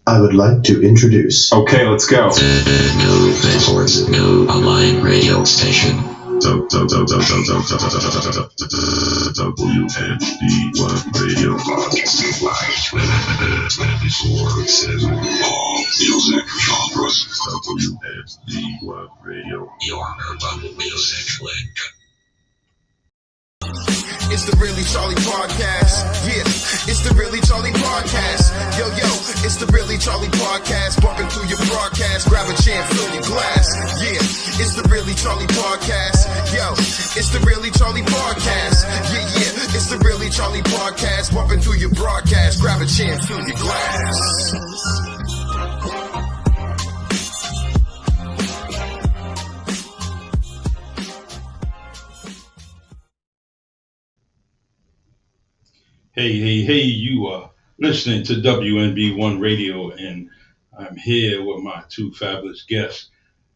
I would like to introduce. Okay, let's go. No passports, no online radio station. WNB1 Radio Broadcasting Live 24/7. All music genres. WNB1 Radio. Your urban music link. It's the Really Charlie Podcast. Yeah, it's the Really Charlie Podcast. Yo, it's the Really Charlie Podcast. Bumping through your broadcast. Grab a chair, fill your glass. Yeah, it's the Really Charlie Podcast. Yo, it's the Really Charlie Podcast. Yeah, it's the Really Charlie Podcast. Bumping through your broadcast. Grab a chair, fill your glass. Hey, you are listening to WNB1 Radio, and I'm here with my two fabulous guests.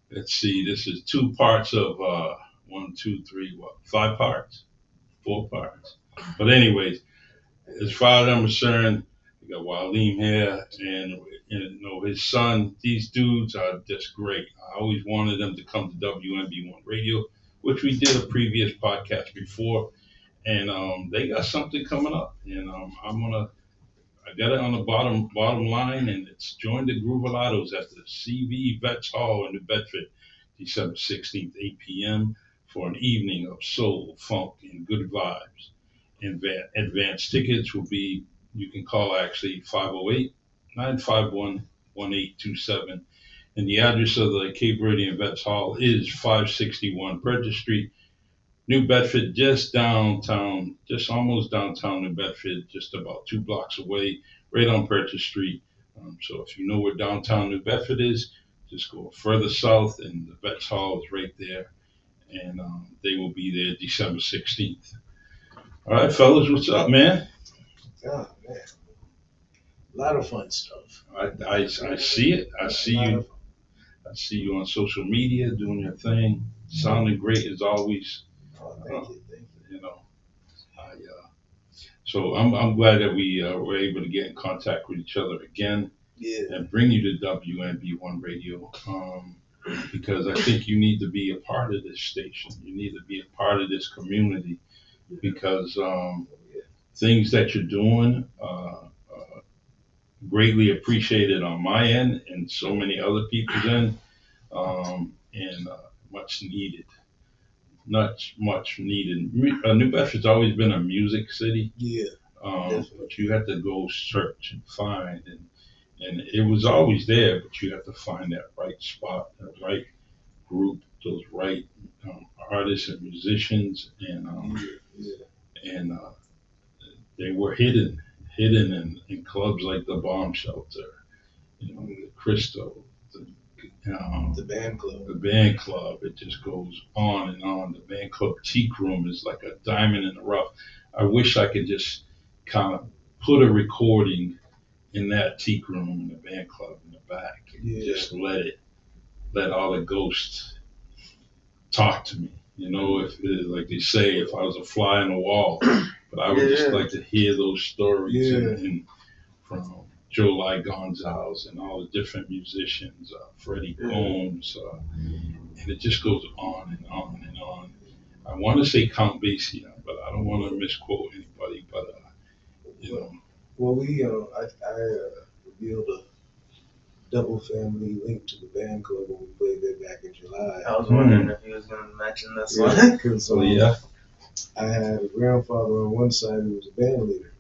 Let's see, this is two parts of 5 parts? 4 parts. But anyways, as far as I'm concerned, we got Waleem here, and his son. These dudes are just great. I always wanted them to come to WNB1 Radio, which we did a previous podcast before. And they got something coming up, and I got it on the bottom line, and it's Join the Groovalados at the CV Vets Hall in New Bedford, December 16th, 8 p.m. for an evening of soul, funk, and good vibes. And advanced tickets will be, you can call actually 508-951-1827. And the address of the Cape Verdean Vets Hall is 561 Burgess Street, New Bedford, just almost downtown New Bedford, just about 2 blocks away, right on Purchase Street. So if you know where downtown New Bedford is, just go further south, and the Vets Hall is right there. And they will be there December 16th. All right, fellas, what's up, man? Oh, man. A lot of fun stuff. I see it. I see you. I see you on social media doing your thing. Sounding great as always. Thank you. So I'm glad that we were able to get in contact with each other again, and bring you to WNB1 Radio, because I think you need to be a part of this station. You need to be a part of this community, because things that you're doing greatly appreciated on my end and so many other people's end, and much needed. Not much needed. New Bedford's always been a music city. But you have to go search and find, and it was always there, but you have to find that right spot, that right group, those right artists and musicians, and they were hidden in clubs like the Bomb Shelter, the Crystal, The band club. The band club. It just goes on and on. The band club teak room is like a diamond in the rough. I wish I could just kind of put a recording in that teak room in the band club in the back, and just let all the ghosts talk to me. If like they say, if I was a fly on the wall, but I would just like to hear those stories and from Joe Lai Gonzalez and all the different musicians, Freddie Combs, and it just goes on and on and on. I want to say Count Basie, but I don't want to misquote anybody. But Well, I revealed a double family link to the band club when we played there back in July. I was wondering if he was going to mention this one. Because I had a grandfather on one side who was a band leader.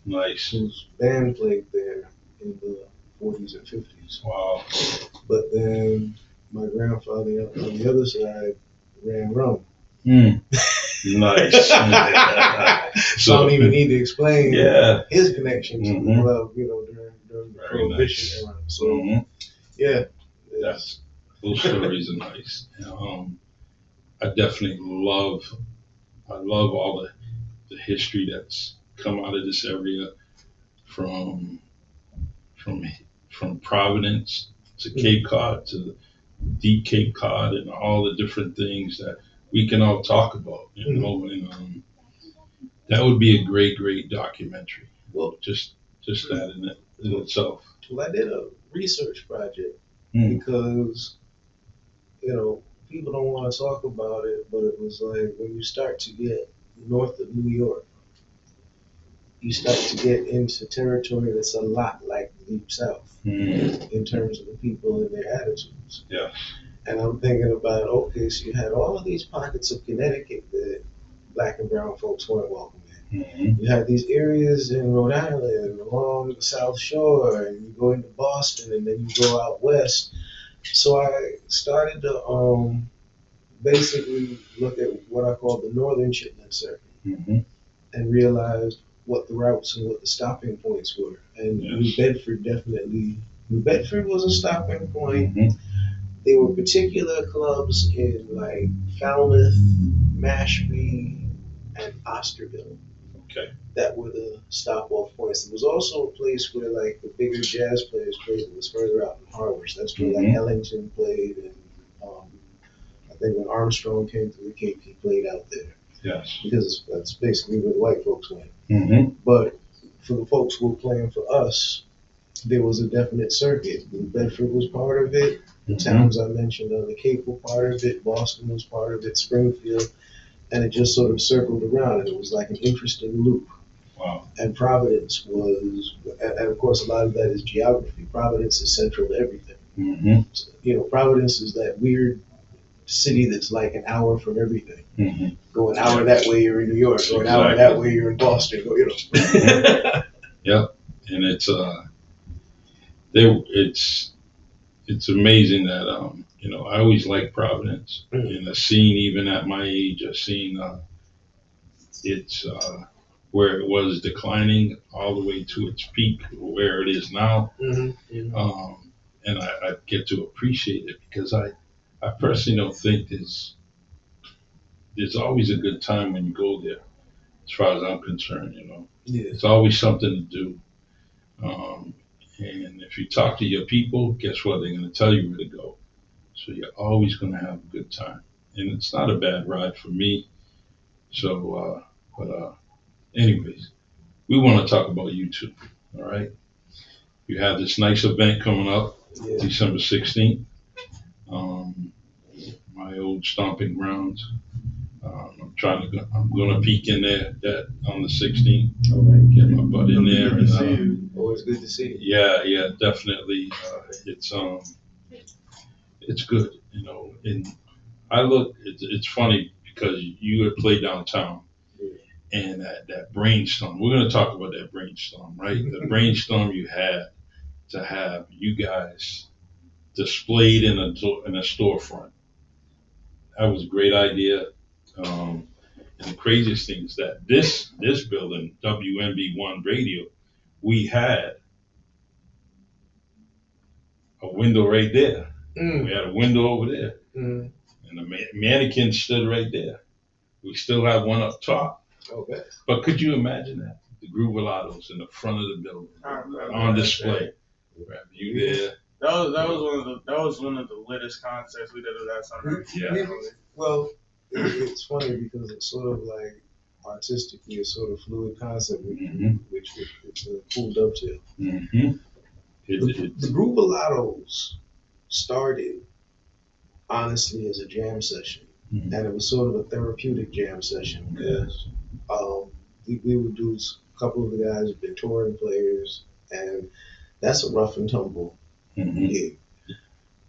Nice. Whose band played there in the 40s and 50s. Wow. But then my grandfather on the other side ran Rome. Nice. So I don't even need to explain his connection to the club, during the Prohibition era. So those stories are nice. I definitely love all the history that's come out of this area, from Providence to Cape Cod to Deep Cape Cod, and all the different things that we can all talk about, and That would be a great documentary. Well, Just that in itself. well, I did a research project Hmm. because, people don't want to talk about it, but it was like when you start to get north of New York, you start to get into territory that's a lot like the Deep South Hmm. in terms of the people and their attitudes. Yeah. And I'm thinking about, okay, so you had all of these pockets of Connecticut that black and brown folks weren't welcome in. Hmm. You had these areas in Rhode Island along the South Shore, and you go into Boston, and then you go out west. So I started to basically look at what I call the Northern Chitlin Circuit Hmm. and realized what the routes and what the stopping points were. And Yes. New Bedford was a stopping point. Hmm. There were particular clubs in like Falmouth, Mashpee, and Osterville Okay. that were the stop-off points. There was also a place where like the bigger jazz players played. It was further out in Harwich. That's where like Mhm. Ellington played, and I think when Armstrong came to the Cape, he played out there Yes. because that's basically where the white folks went. Hmm. But for the folks who were playing for us, there was a definite circuit. New Bedford was part of it. The towns I mentioned on the Cape were part of it. Boston was part of it. Springfield, and it just sort of circled around, and it was like an interesting loop. Wow. And Providence was, and of course, a lot of that is geography. Providence is central to everything. Hmm. Providence is that weird city that's like an hour from everything. Hmm. Go an hour that way, you're in New York. Go an hour that way, you're in Boston. And it's amazing that I always liked Providence. And the scene, even at my age, I've seen it's where it was declining all the way to its peak, where it is now. And I get to appreciate it because I personally don't think there's always a good time when you go there, as far as I'm concerned. Yeah. It's always something to do. And if you talk to your people, guess what? They're going to tell you where to go. So you're always going to have a good time. And it's not a bad ride for me. So, anyways, we want to talk about you too. All right. You have this nice event coming up, Yeah. December 16th. My old stomping grounds. I'm going to peek in there on the 16th. All right. Get my butt in there. And, Always good to see you. yeah, definitely. It's good, And it's funny because you had played downtown, and that brainstorm. We're going to talk about that brainstorm, right? The brainstorm you had to have you guys displayed in a storefront. That was a great idea. And the craziest thing is that this building, WMB1 Radio, we had a window right there. We had a window over there, and the mannequin stood right there. We still have one up top. Okay. But could you imagine that? The Groovalados in the front of the building on display. You there? That was one of the littest concerts we did that summer. Yeah. Well, it's funny because it's sort of like artistically a sort of fluid concept, which it's a cool dovetail. Mm-hmm. The Groovalados started honestly as a jam session, and it was sort of a therapeutic jam session because we would do a couple of the guys have been touring players, and that's a rough and tumble gig.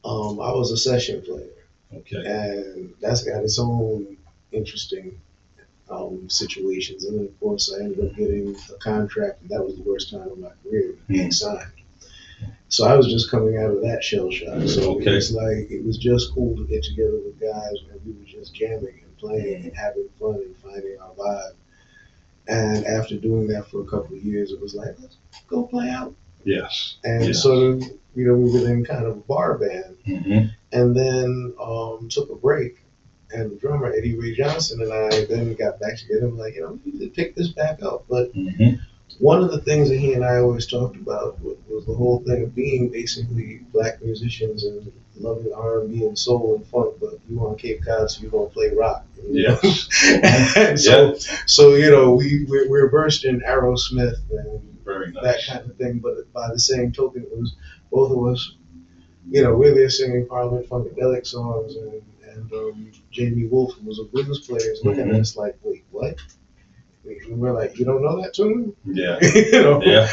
I was a session player. Okay. And that's got its own interesting situations. And then, of course, I ended up getting a contract, and that was the worst time of my career, being signed. So I was just coming out of that shell shock. So it was just cool to get together with guys and we were just jamming and playing and having fun and finding our vibe. And after doing that for a couple of years, it was like, let's go play out. Yes. And sort of, we were then kind of a bar band. And then took a break. And the drummer, Eddie Ray Johnson, and I then got back together and like, we need to pick this back up. But one of the things that he and I always talked about was the whole thing of being basically black musicians and love the R&B and soul and funk, but you on Cape Cod, so you're gonna play rock. You know? Yeah. And so you know, we're versed in Aerosmith and Very that nice. kind of thing. But by the same token, it was both of us. You know, we're there singing Parliament Funkadelic songs, and Jamie Wolf was a blues player, is looking at us like, wait, what? And we're like, you don't know that tune? Yeah. You know? Yeah.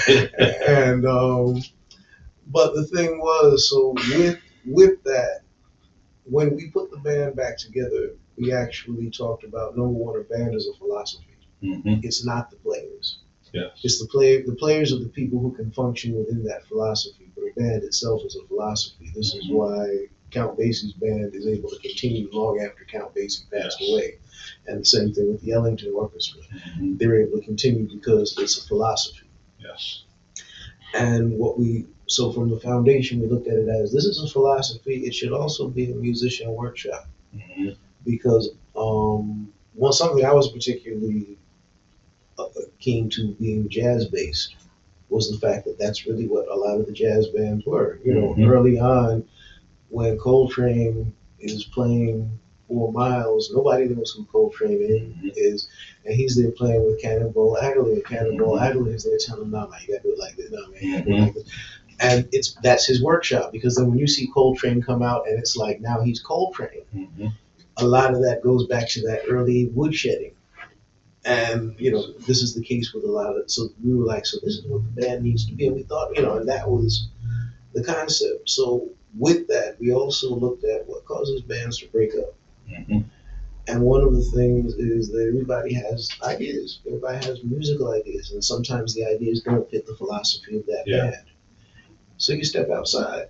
And but the thing was, so with that, when we put the band back together, we actually talked about number one, a band is a philosophy. Hmm. It's not the players. Yes. It's the players are the people who can function within that philosophy, but a band itself is a philosophy. This is why Count Basie's band is able to continue long after Count Basie passed away. And the same thing with the Ellington Orchestra. Hmm. They're able to continue because it's a philosophy. Yes. And so from the foundation, we looked at it as this is a philosophy. It should also be a musician workshop Hmm. because something I was particularly keen to being jazz based was the fact that that's really what a lot of the jazz bands were. You know, Mhm. early on when Coltrane is playing 4 Miles, nobody knows who Coltrane is, and he's there playing with Cannonball Adderley. And Cannonball Adderley is there telling him, "No, man, you gotta do it like this. No, man, you gotta do it like this." And that's his workshop, because then when you see Coltrane come out and it's like now he's Coltrane, Hmm. a lot of that goes back to that early woodshedding. And, you know, this is the case with a lot of it. So we were like, so this is what the band needs to be. And we thought, you know, and that was the concept. So with that, we also looked at what causes bands to break up. Hmm. And one of the things is that everybody has ideas. Everybody has musical ideas. And sometimes the ideas don't fit the philosophy of that Yeah. band. So you step outside.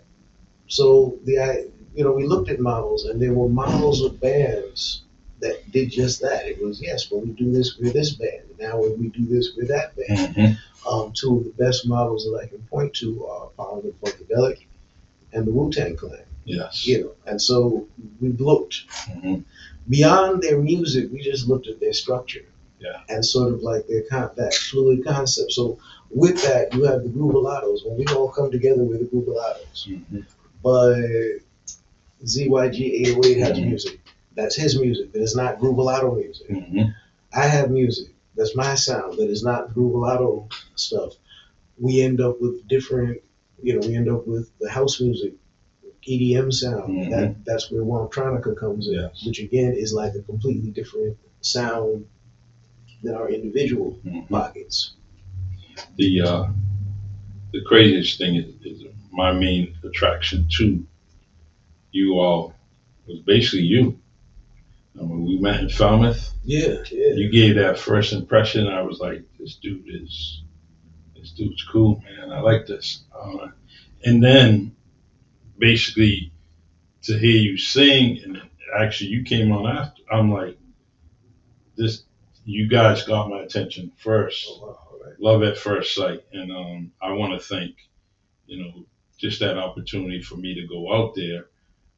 So we looked at models, and there were models of bands that did just that. It was, yes, when we do this, we're this band. Now when we do this, we're that band. Hmm. Two of the best models that I can point to are Parliament Funkadelic and the Wu-Tang Clan. Yes. You know, and so we looked Hmm. beyond their music. We just looked at their structure. Yeah. And sort of like that fluid concept. So with that, you have the Groovalatos. When we all come together, we're the Groovalatos. Hmm. But ZYG 808 has Mhm. music. That's his music. That is not Groovalato music. Hmm. I have music. That's my sound. That is not Groovalato stuff. We end up with different, we end up with the house music, EDM sound. Mhm. That's where Wamtronica comes in, Yes. which again is like a completely different sound than our individual Hmm. pockets. The craziest thing is my main attraction to you all was basically you. I mean, we met in Falmouth. Yeah. You gave that first impression. I was like, this dude's cool, man. I like this. And then basically to hear you sing, and actually you came on after. I'm like, this. You guys got my attention first. Oh, wow. All right. Love at first sight, and I want to thank just that opportunity for me to go out there.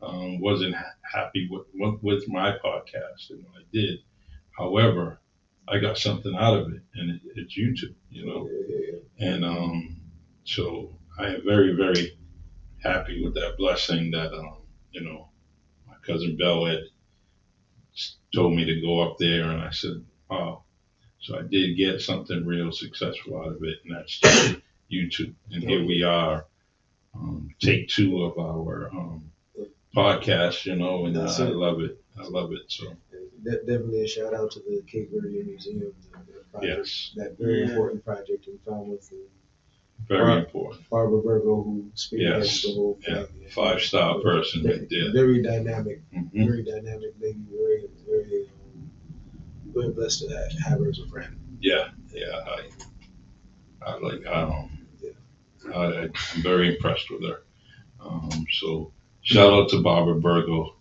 Wasn't happy with my podcast and what I did. However, I got something out of it, and it's YouTube, Yeah. and so I am very, very happy with that blessing that my cousin Bell had told me to go up there, and I said, wow. So I did get something real successful out of it, and that's just YouTube. And here we are, take 2 of our podcast, and That's I it. love it. I love it. So Definitely a shout out to the Cape Verdean Museum, the project, yes, that very Yeah. important project in Falmouth. And very Right. important. Barbara Burgo, who spearheads Yes. the whole thing. Yeah. 5-star person right there. Very dynamic, Hmm. very dynamic lady. Very, very, very blessed to have her as a friend. Yeah. I'm very impressed with her. So shout out to Barbara Burgo.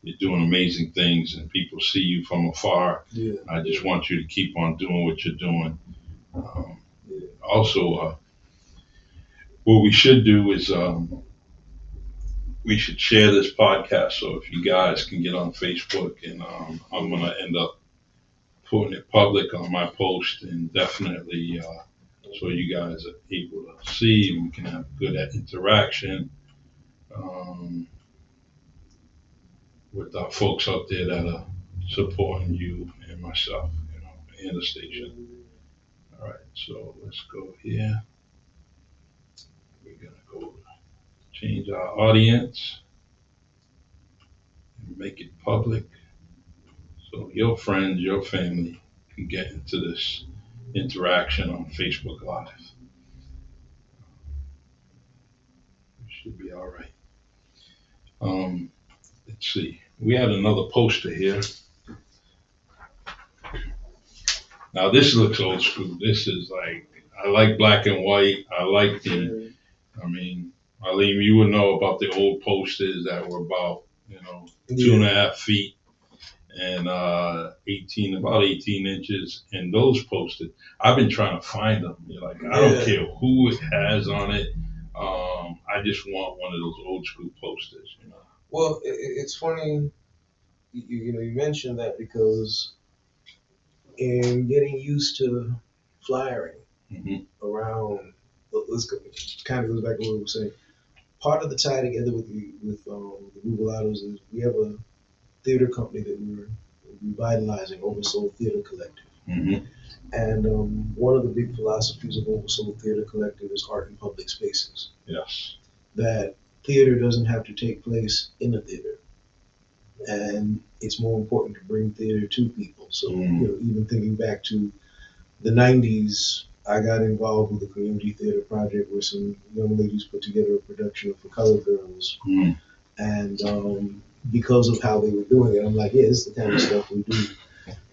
You're doing amazing things, and people see you from afar. Yeah. I just want you to keep on doing what you're doing. Yeah. Also, what we should do is we should share this podcast. So if you guys can get on Facebook, and I'm gonna end up putting it public on my post, and definitely so you guys are able to see, and we can have good interaction. with our folks out there that are supporting you and myself, and the station. All right, so let's go here. We're gonna go change our audience and make it public, so your friends, your family can get into this interaction on Facebook Live. It should be all right. Let's see. We had another poster here. Now this looks old school. This is like, I like black and white. I like the, I mean, Aleem, you would know about the old posters that were about, 2.5 feet and about 18 inches. And those posters, I've been trying to find them. I don't care who it has on it. I just want one of those old school posters. Well, it's funny, you mentioned that because in getting used to flyering around, let's go, kind of goes back to what we were saying. Part of the tie together with the Rubelatos is we have a theater company that we're revitalizing, Oversoul Theater Collective. And one of the big philosophies of Oversoul Theater Collective is art in public spaces. Yes. That theater doesn't have to take place in a theater. And it's more important to bring theater to people. So, even thinking back to the 90s, I got involved with a community theater project where some young ladies put together a production of For Color Girls. And because of how they were doing it, I'm like, yeah, this is the kind of stuff we do.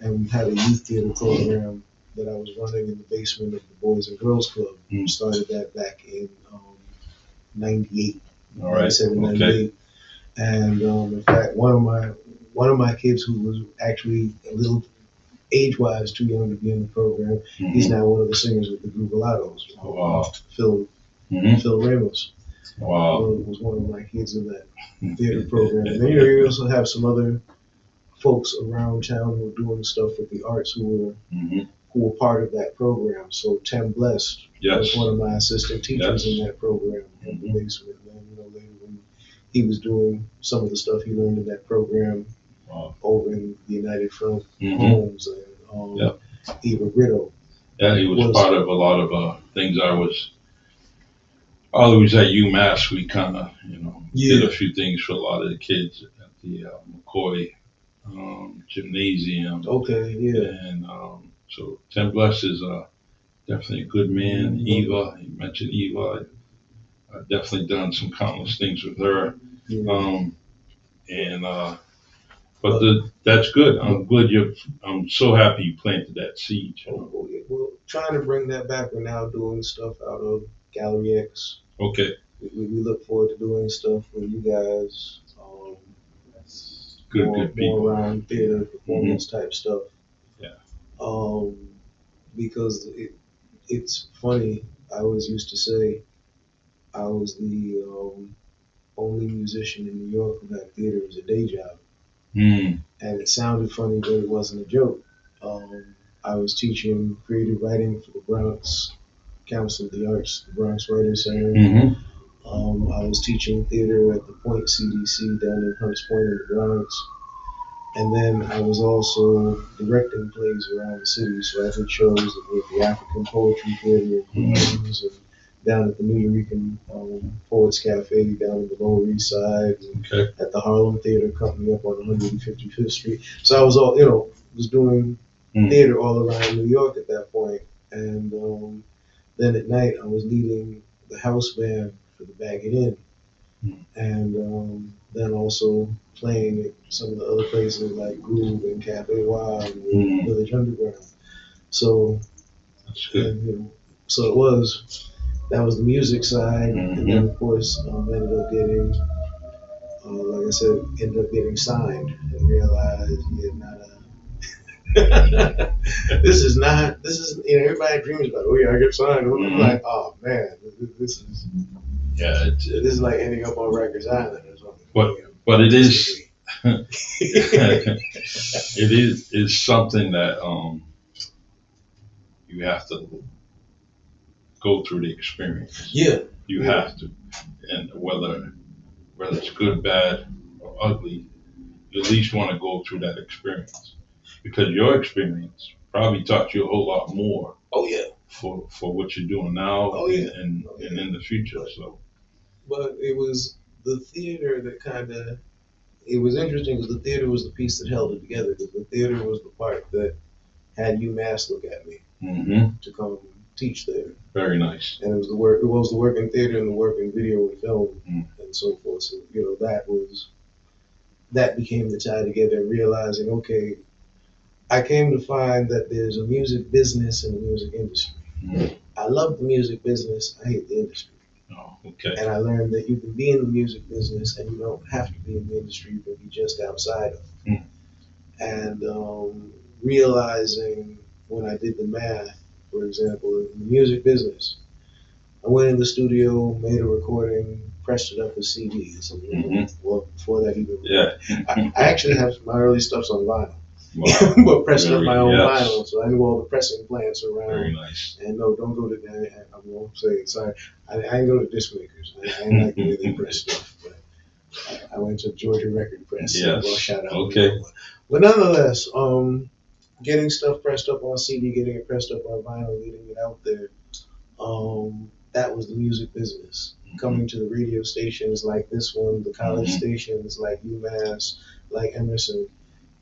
And we had a youth theater program that I was running in the basement of the Boys and Girls Club. Started that back in 98. All right. 97, 98. And in fact, one of my kids who was actually a little age-wise too young to be in the program, he's now one of the singers with the Rubelatos. Oh, wow. Phil Ramos. Wow. Was one of my kids in that theater program. And then you also have some other folks around town who are doing stuff with the arts who were part of that program. So Tim Blessed was one of my assistant teachers in that program in the basement. And then, later when he was doing some of the stuff he learned in that program over in the United Front Homes and Eva Brito. Yeah, he was part of a lot of things. I was at UMass. We kind of, did a few things for a lot of the kids at the McCoy gymnasium. Okay, yeah. And so Tim Bless is definitely a good man. Eva, you mentioned Eva. I've definitely done some countless things with her. That's good. I'm so happy you planted that seed. Well, trying to bring that back. We're now doing stuff out of Gallery X. Okay. We look forward to doing stuff with you guys. Good people. More around theater performance type stuff. Yeah. Because it's funny. I always used to say I was the only musician in New York who had theater as a day job. And it sounded funny, but it wasn't a joke. I was teaching creative writing for the Bronx Council of the Arts, the Bronx Writers Center. I was teaching theater at the Point CDC down in Hunts Point in the Bronx. And then I was also directing plays around the city. So I did shows at the African Poetry Theater in Queens and down at the Nuyorican Poets Cafe down in the Lower East Side, and at the Harlem Theater Company up on 155th Street. So I was was doing theater all around New York at that point. And then at night I was leading the house band for the Bag It In. And then also playing at some of the other places like Groove and Cafe Wild and Village Underground. So, that's good. So that was the music side. And then of course ended up getting, like I said, getting signed and realized this is everybody dreams about it. Oh yeah, I get signed. I'm like, oh man, this is like ending up on Rikers Island or something. But it is it is something that you have to go through the experience. Yeah. You have to. And whether it's good, bad, or ugly, at least want to go through that experience, because your experience probably taught you a whole lot more Oh yeah. for what you're doing now Oh, yeah. and in the future. So But it was the theater that it was interesting because the theater was the piece that held it together. Because the theater was the part that had UMass look at me to come teach there. very nice. And it was the work in theater and the work in video and film and so forth. So, that became the tie together, and realizing, okay, I came to find that there's a music business and a music industry. I love the music business, I hate the industry. Oh, okay. And I learned that you can be in the music business and you don't have to be in the industry, you can be just outside of it. And realizing when I did the math, for example, in the music business, I went in the studio, made a recording, pressed it up as CDs. Well, before that even. Yeah. I actually have my early stuff's on vinyl. Wow. But pressed up my own Yes. vinyl, so I knew all the pressing plants around. Very nice. And no, don't go to that. I won't say it. Sorry, I ain't go to disc makers. I ain't like the way they press stuff. But I went to Georgia Record Press. Yes. Well, shout out. Okay. But nonetheless, getting stuff pressed up on CD, getting it pressed up on vinyl, getting it out there, that was the music business. Coming to the radio stations like this one, the college stations like UMass, like Emerson,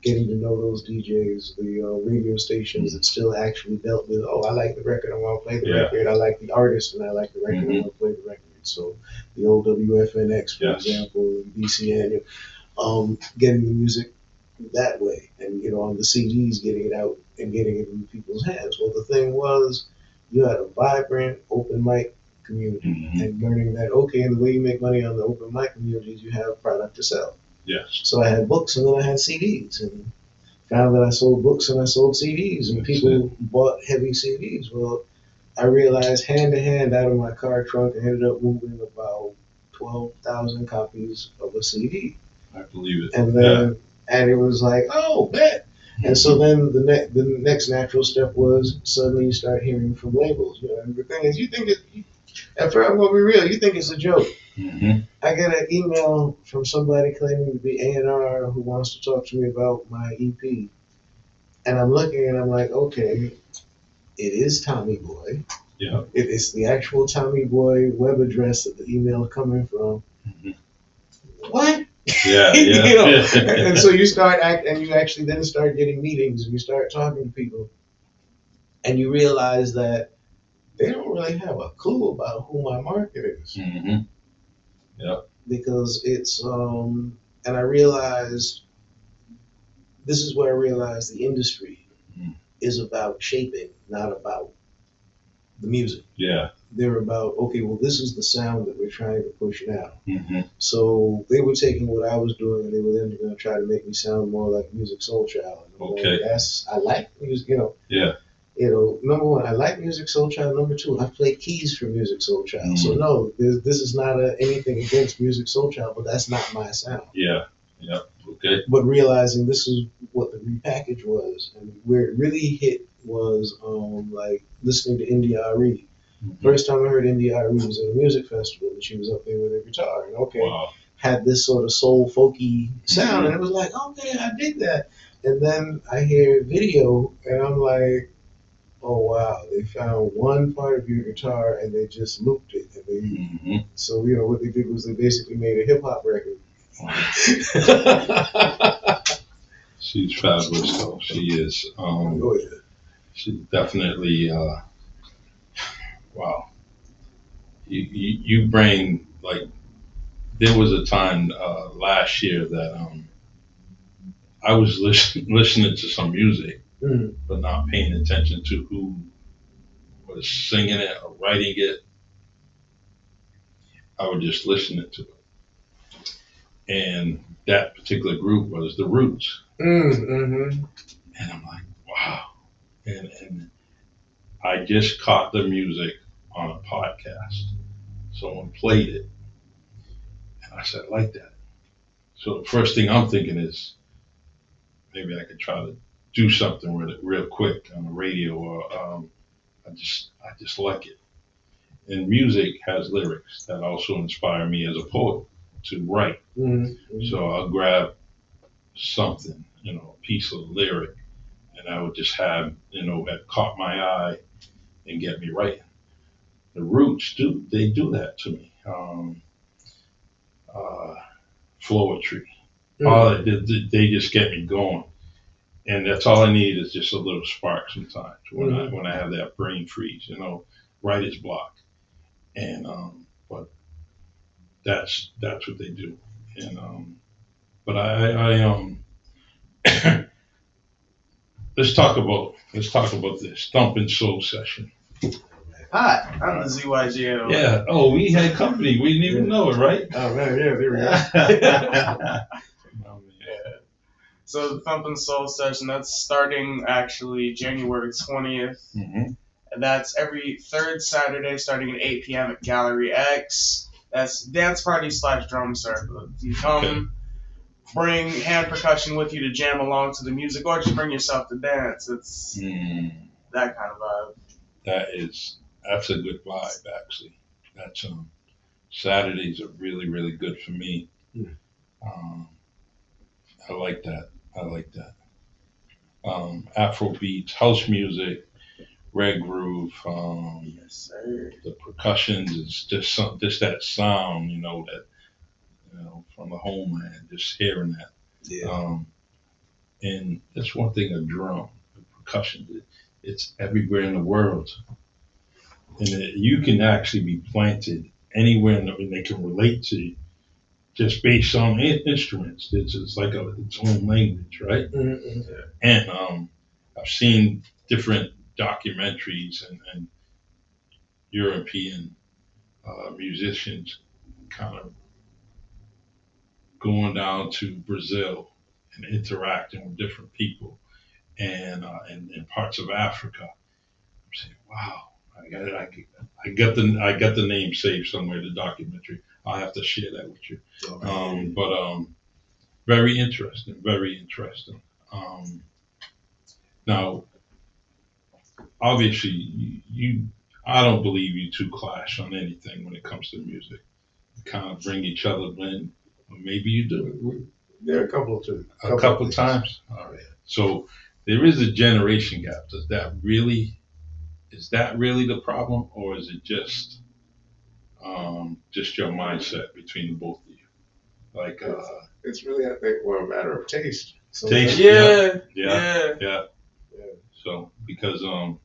getting to know those DJs, the radio stations that still actually dealt with, oh, I like the record, I want to play the record, I like the artist, and I like the record, I want to play the record. So the old WFNX, for example, and BCN, getting the music that way, and on the CDs, getting it out and getting it in people's hands. Well, the thing was, you had a vibrant open mic community, and learning that, okay, and the way you make money on the open mic community is you have product to sell. Yes. So I had books and then I had CDs, and found that I sold books and I sold CDs, and people bought heavy CDs. Well, I realized hand to hand out of my car trunk, I ended up moving about 12,000 copies of a CD. I believe it. And then, and it was like, oh, bet. And so then the next natural step was suddenly you start hearing from labels. And the thing is, you think at first, I'm going to be real, you think it's a joke. I get an email from somebody claiming to be A&R who wants to talk to me about my EP. And I'm looking and I'm like, okay, it is Tommy Boy. Yeah. It's the actual Tommy Boy web address that the email is coming from. What? Yeah, And so you you actually then start getting meetings and you start talking to people. And you realize that they don't really have a clue about who my market is. Yep. Because it's, and I realized, this is where I realized the industry is about shaping, not about the music. Yeah. They're about, okay, well, this is the sound that we're trying to push now. So they were taking what I was doing and they were then going to try to make me sound more like Music Soul Child. Okay. I like music, Yeah. Number one, I like Music Soul Child. Number two, I play keys for Music Soul Child. So no, this is not anything against Music Soul Child, but that's not my sound. Yeah. Okay. But realizing this is what the repackage was, and where it really hit was like listening to India Arie. First time I heard India Arie was at a music festival, and she was up there with her guitar, and had this sort of soul folky sound, and it was like, okay, I dig that. And then I hear video, and I'm like, oh wow, they found one part of your guitar and they just looped it. And so what they did was they basically made a hip hop record. She's fabulous, though. She is. Oh yeah. She's definitely. Wow. You bring, like, there was a time last year that I was listening to some music, but not paying attention to who was singing it or writing it. I was just listening to it. And that particular group was The Roots. And I'm like, wow. And I just caught the music on a podcast. Someone played it. And I said, I like that. So the first thing I'm thinking is, maybe I could try to do something with it real quick on the radio, or I just like it. And music has lyrics that also inspire me as a poet to write. So I'll grab something, a piece of lyric, and I would just have, that caught my eye and get me writing. The Roots they do that to me. Flowetry. They just get me going. And that's all I need is just a little spark sometimes when I have that brain freeze, writer's block. And but that's what they do. And but I let's talk about this Thumping Soul session. Hi, I'm the ZYG. Yeah. Oh, we had company. We didn't even know it, right? Oh man, yeah, there we go. Oh, man. So the Thumping Soul session, that's starting actually January 20th. Mm-hmm. And that's every third Saturday starting at 8 p.m. at Gallery X. That's dance party / drum circle. You come, bring hand percussion with you to jam along to the music, or just bring yourself to dance. It's that kind of vibe. That's a good vibe, actually. That's Saturdays are really, really good for me. I like that. Afro beats, house music, red groove. Yes, sir. The percussions is just that sound, that from the homeland, just hearing that. Yeah. And that's one thing. A drum, the percussion, it's everywhere in the world, and you can actually be planted anywhere, and they can relate to you just based on instruments. It's like its own language, right? Mm-hmm. And I've seen different documentaries and European musicians kind of going down to Brazil and interacting with different people, and in parts of Africa. I'm saying, wow, I got the name saved somewhere. The documentary. I'll have to share that with you. But very interesting. Now, obviously, I don't believe you two clash on anything when it comes to music. You kind of bring each other in, or maybe you do. There are a couple of times. All right. So there is a generation gap. Is that really the problem, or is it just your mindset between the both of you? Like it's really, I think, a matter of taste. Taste. Yeah. So because a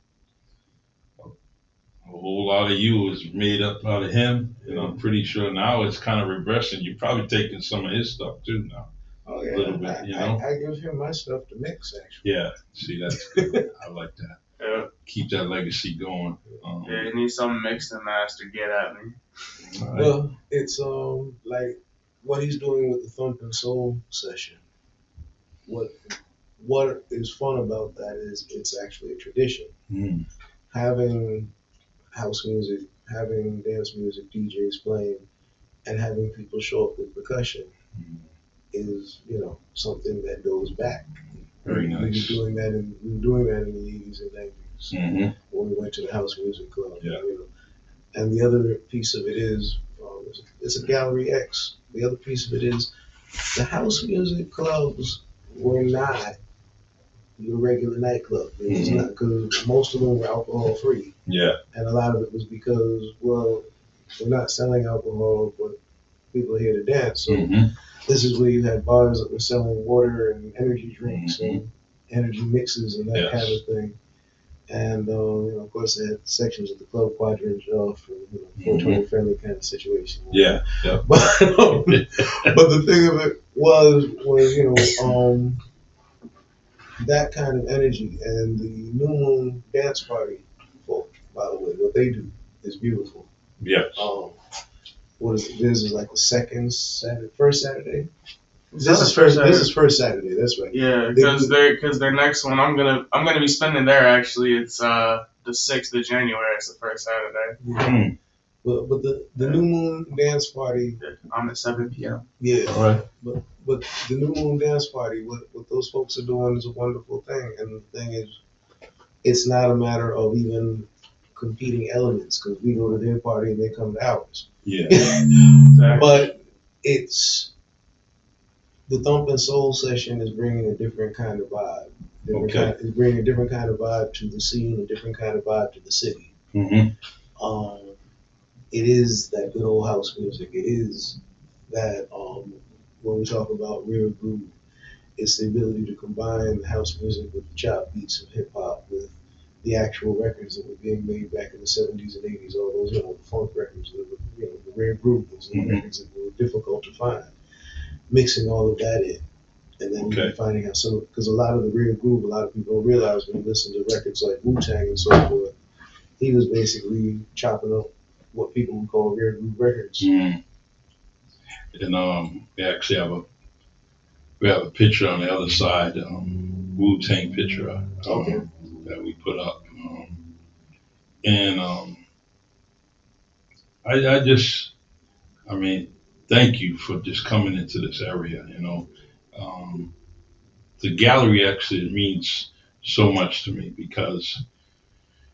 whole lot of you is made up out of him, and I'm pretty sure now it's kind of reversing. You're probably taking some of his stuff too now. Oh yeah, a little bit. I give him my stuff to mix actually. Yeah. See, that's good. I like that. Yeah. Keep that legacy going. Yeah, you need something mixed and mastered. Get at me. Right. Well, it's like what he's doing with the Thumping Soul session. What is fun about that is it's actually a tradition. Having house music, having dance music, DJs playing, and having people show up with percussion is, something that goes back. Very nice. We were doing that in the 80s and 90s when we went to the house music club. Yeah. And the other piece of it is, it's a Gallery X. The other piece of it is the house music clubs were not your regular nightclub. It was not, because most of them were alcohol free. Yeah. And a lot of it was because, well, we're not selling alcohol, but people are here to dance. So this is where you had bars that were selling water and energy drinks and energy mixes and that kind of thing. And, of course, they had sections of the club quadrants off, and, 420 friendly kind of situation. Yeah. But the thing of it was that kind of energy. And the New Moon Dance Party folk, by the way, what they do is beautiful. Yes. What is it? This is like the first Saturday. This is first Saturday. That's right. Yeah, because their next one, I'm gonna be spending there actually. It's the 6th of January. It's the first Saturday. But the New Moon Dance Party. I'm at 7 p.m. Yeah. All right. But the New Moon Dance Party, what those folks are doing is a wonderful thing. And the thing is, it's not a matter of even competing elements, because we go to their party and they come to ours. Yeah. Exactly. But it's The Thump and Soul session is bringing a different kind of vibe. Okay. It's bringing a different kind of vibe to the scene, a different kind of vibe to the city. It is that good old house music. It is that when we talk about real groove, it's the ability to combine house music with the chop beats of hip hop with the actual records that were being made back in the 70s and 80s, all those, funk records, the rare groove, those records that were difficult to find. Mixing all of that in. And then Okay. finding how because a lot of the real groove, a lot of people don't realize when you listen to records like Wu-Tang and so forth, he was basically chopping up what people would call rare groove records. And we actually have a picture on the other side, Wu-Tang picture Okay. that we put up. And I mean, thank you for just coming into this area. The gallery actually means so much to me because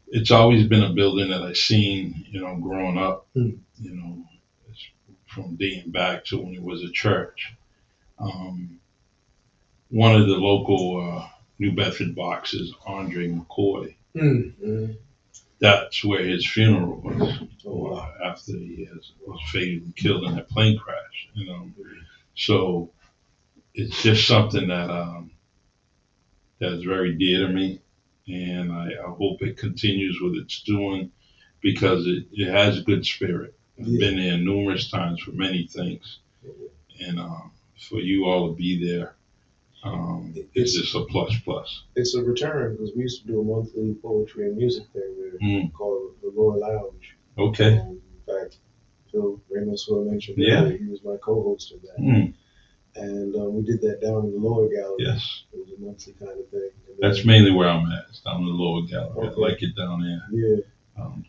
it's always been a building that I've seen, growing up, it's from dating back to when it was a church. One of the local New Bedford boxes, Andre McCoy, that's where his funeral was after he was fatally killed in that plane crash. So it's just something that that's very dear to me, and I hope it continues what it's doing because it has good spirit. I've been there numerous times for many things, and for you all to be there, it's just a plus. It's a return because we used to do a monthly poetry and music thing there called the Lower Lounge. Okay. In fact, Phil Ramos, who I mentioned earlier, he was my co-host of that. And we did that down in the lower gallery. Yes. It was a monthly kind of thing. That's mainly where I'm at. It's down in the lower gallery. Okay. I like it down there. Yeah.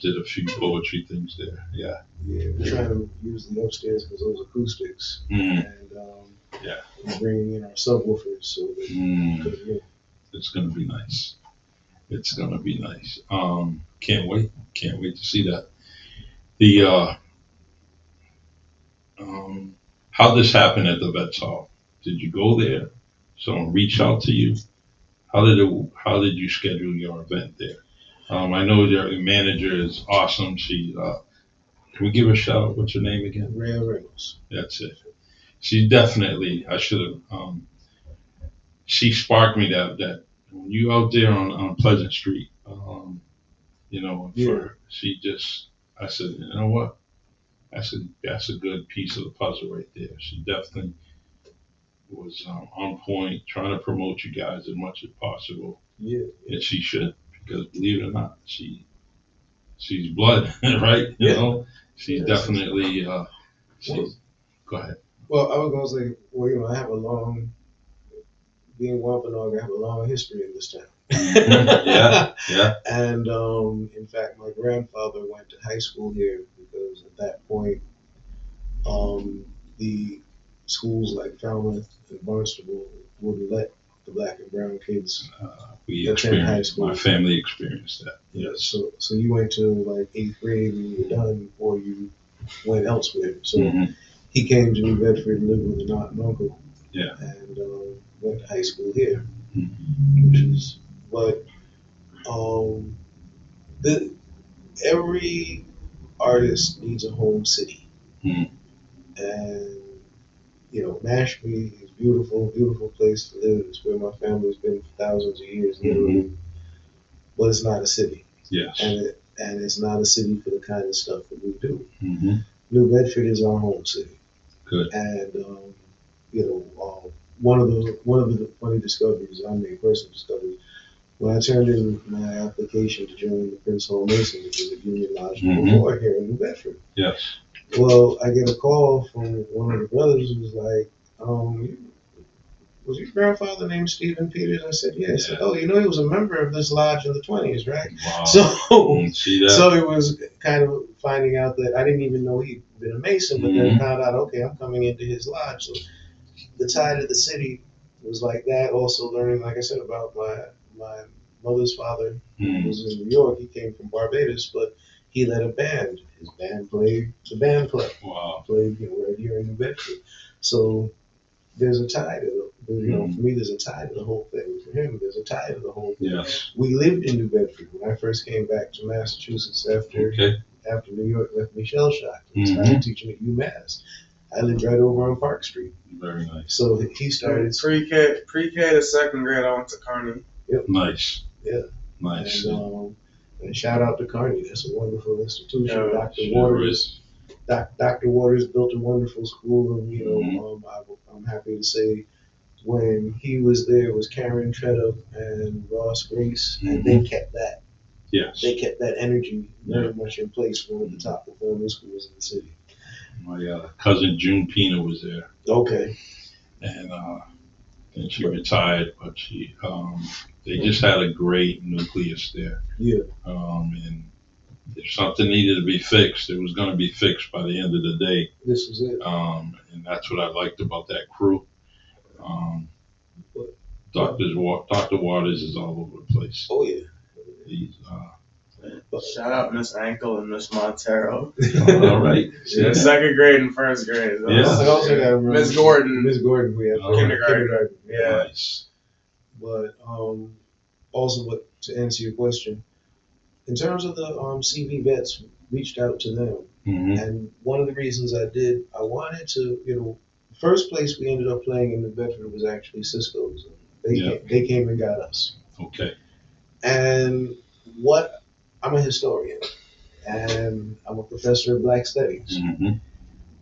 Did a few poetry things there. Yeah. Yeah, we're trying to use the upstairs because those acoustics. And we're bringing in our subwoofers so that it's going to be nice. It's going to be nice. Can't wait. Can't wait to see that. The how this happened at the Vets Hall? Did you go there? Someone reach out to you? How did you schedule your event there? I know your manager is awesome. She can we give her a shout out? What's her name again? Rhea Reynolds. That's it. She definitely. I should have. She sparked me that when you out there on Pleasant Street, she just. I said, you know what? That's a good piece of the puzzle right there. She definitely was on point, trying to promote you guys as much as possible. Yeah. And she should, because believe it or not, she's blood, right? She's definitely. Go ahead. Well, I was gonna say, I have being Wampanoag, I have a long history in this town. Yeah. And in fact, my grandfather went to high school here because at that point, the schools like Falmouth and Barnstable wouldn't let the black and brown kids attend high school. My family experienced that. Yes. So you went to like 8th grade and you were done, or you went elsewhere. So he came to New Bedford and lived with an aunt and uncle. Yeah. And went to high school here, every artist needs a home city. And, Mashpee is beautiful, beautiful place to live. It's where my family's been for thousands of years, literally. But it's not a city. Yes. And it's not a city for the kind of stuff that we do. New Bedford is our home city. Good. And, one of the funny discoveries I made, personal discoveries, when I turned in my application to join the Prince Hall Mason, which is a Union Lodge before here in New Bedford. Yes. Well, I get a call from one of the brothers who was like, was your grandfather named Stephen Peters? I said, yeah. He said, oh, he was a member of this lodge in the 20s, right? Wow. So it was kind of finding out that I didn't even know he'd been a Mason, but then found out, okay, I'm coming into his lodge. So the tie to the city was like that. Also learning, like I said, about my mother's father, who was in New York. He came from Barbados, but he led a band. His band played the band club. Wow. Played right here in New Bedford. So there's a tie to it. For me, there's a tie to the whole thing. For him, there's a tie to the whole thing. Yes. We lived in New Bedford when I first came back to Massachusetts after Okay. New York left me shell shocked. I Mhm. started teaching at UMass. I lived right over on Park Street. Very nice. So he started. Pre-K to second grade, I went to Kearney. Nice. Yeah. Nice. And shout out to Kearney. That's a wonderful institution. Yeah, Dr. Sure Waters. is. Dr. Waters built a wonderful school, and Mhm. I'm happy to say, when he was there, it was Karen Treadle and Ross Grace, and they kept that. Yes. They kept that energy very much in place for one of the top performing schools in the city. My cousin June Pina was there, Okay. and she retired, but they just had a great nucleus there. Yeah. And if something needed to be fixed, it was going to be fixed by the end of the day. This was it. And that's what I liked about that crew. Dr. Waters is all over the place. Oh yeah. He's Shout out Miss Ankle and Miss Montero. all right. Yeah, second grade and first grade. Yeah. I also got to remember Miss Gordon. Miss Gordon, we had Oh. Kindergarten. Yeah. Nice. But also, but to answer your question, in terms of the CV vets, reached out to them, Mm-hmm. and one of the reasons I did, I wanted to, the first place we ended up playing in New Bedford was actually Cisco's. They came and got us. Okay. And I'm a historian, and I'm a professor of Black Studies. Mm-hmm.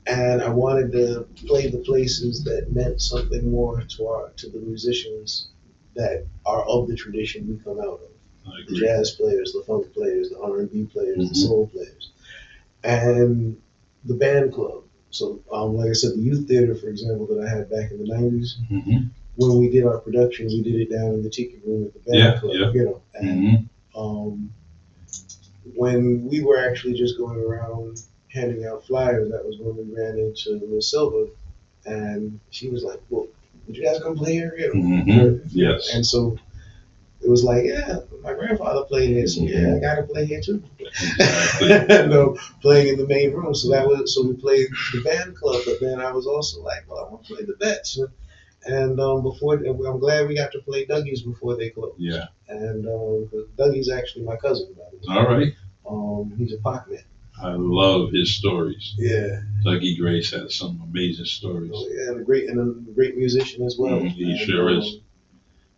And I wanted to play the places that meant something more to the musicians that are of the tradition we come out of. I The agree. jazz players, the funk players, the R&B players, Mhm. the soul players. And the band club. So, like I said, the youth theater, for example, that I had back in the 90s, Mm-hmm. when we did our production, we did it down in the Tiki Room at the band Yeah, club, yeah. And Mm-hmm. when we were actually just going around handing out flyers, that was when we ran into Miss Silva, and she was like, "Well, would you guys come play here?" Mm-hmm. Yes. And so it was like, "Yeah, my grandfather played here, so yeah, I gotta play here too." Exactly. Playing in the main room. So we played the band club, but then I was also like, "Well, I want to play the Vets." And I'm glad we got to play Dougie's before they closed. Yeah. And Dougie's actually my cousin, by the way. All right. He's a Pac-Man. I love his stories. Yeah. Dougie Grace has some amazing stories. Oh, yeah, and a great musician as well. He sure is.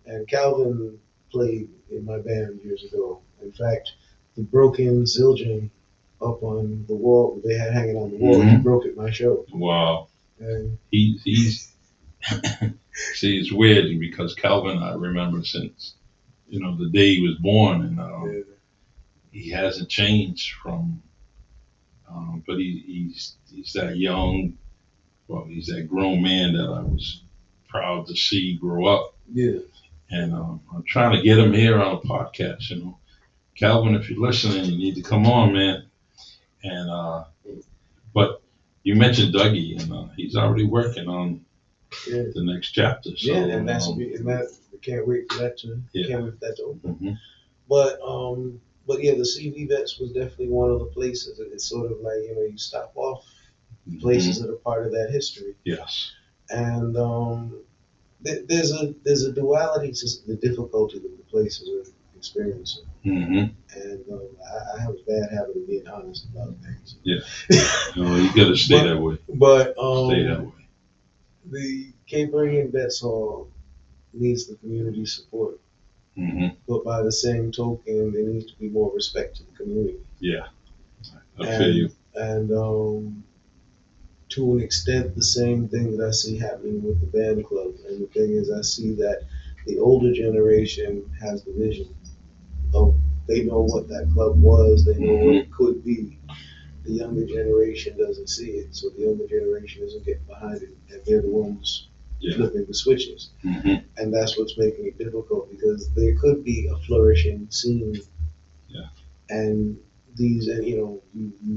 And Calvin played in my band years ago. In fact, the broken Zildjian up on the wall they had hanging on the wall, he broke at my show. Wow. And He's see, it's weird because Calvin, I remember since the day he was born, and he hasn't changed from. But he's that young, he's that grown man that I was proud to see grow up. yeah. And I'm trying to get him here on a podcast. Calvin, if you're listening, you need to come on, man. And but you mentioned Dougie, and he's already working on Yeah. the next chapter. So, Yeah, and I can't wait for that to open. Mhm. But yeah, the CV Vets was definitely one of the places that it's sort of like, you stop off places that are part of that history. Yes. And there's a duality to the difficulty that the places are experiencing. Mm-hmm. And I have a bad habit of being honest about things. Yeah. You got to stay that way. But Stay that way. the Cape Verdean Vets Hall needs the community support. Mm-hmm. But by the same token, there needs to be more respect to the community. Yeah. I feel you. And to an extent, the same thing that I see happening with the band club. And the thing is, I see that the older generation has the vision of, they know what that club was, they know what it could be. The younger generation doesn't see it, so the younger generation isn't getting behind it, and they're the ones flipping the switches. Mm-hmm. And that's what's making it difficult, because there could be a flourishing scene. Yeah. And you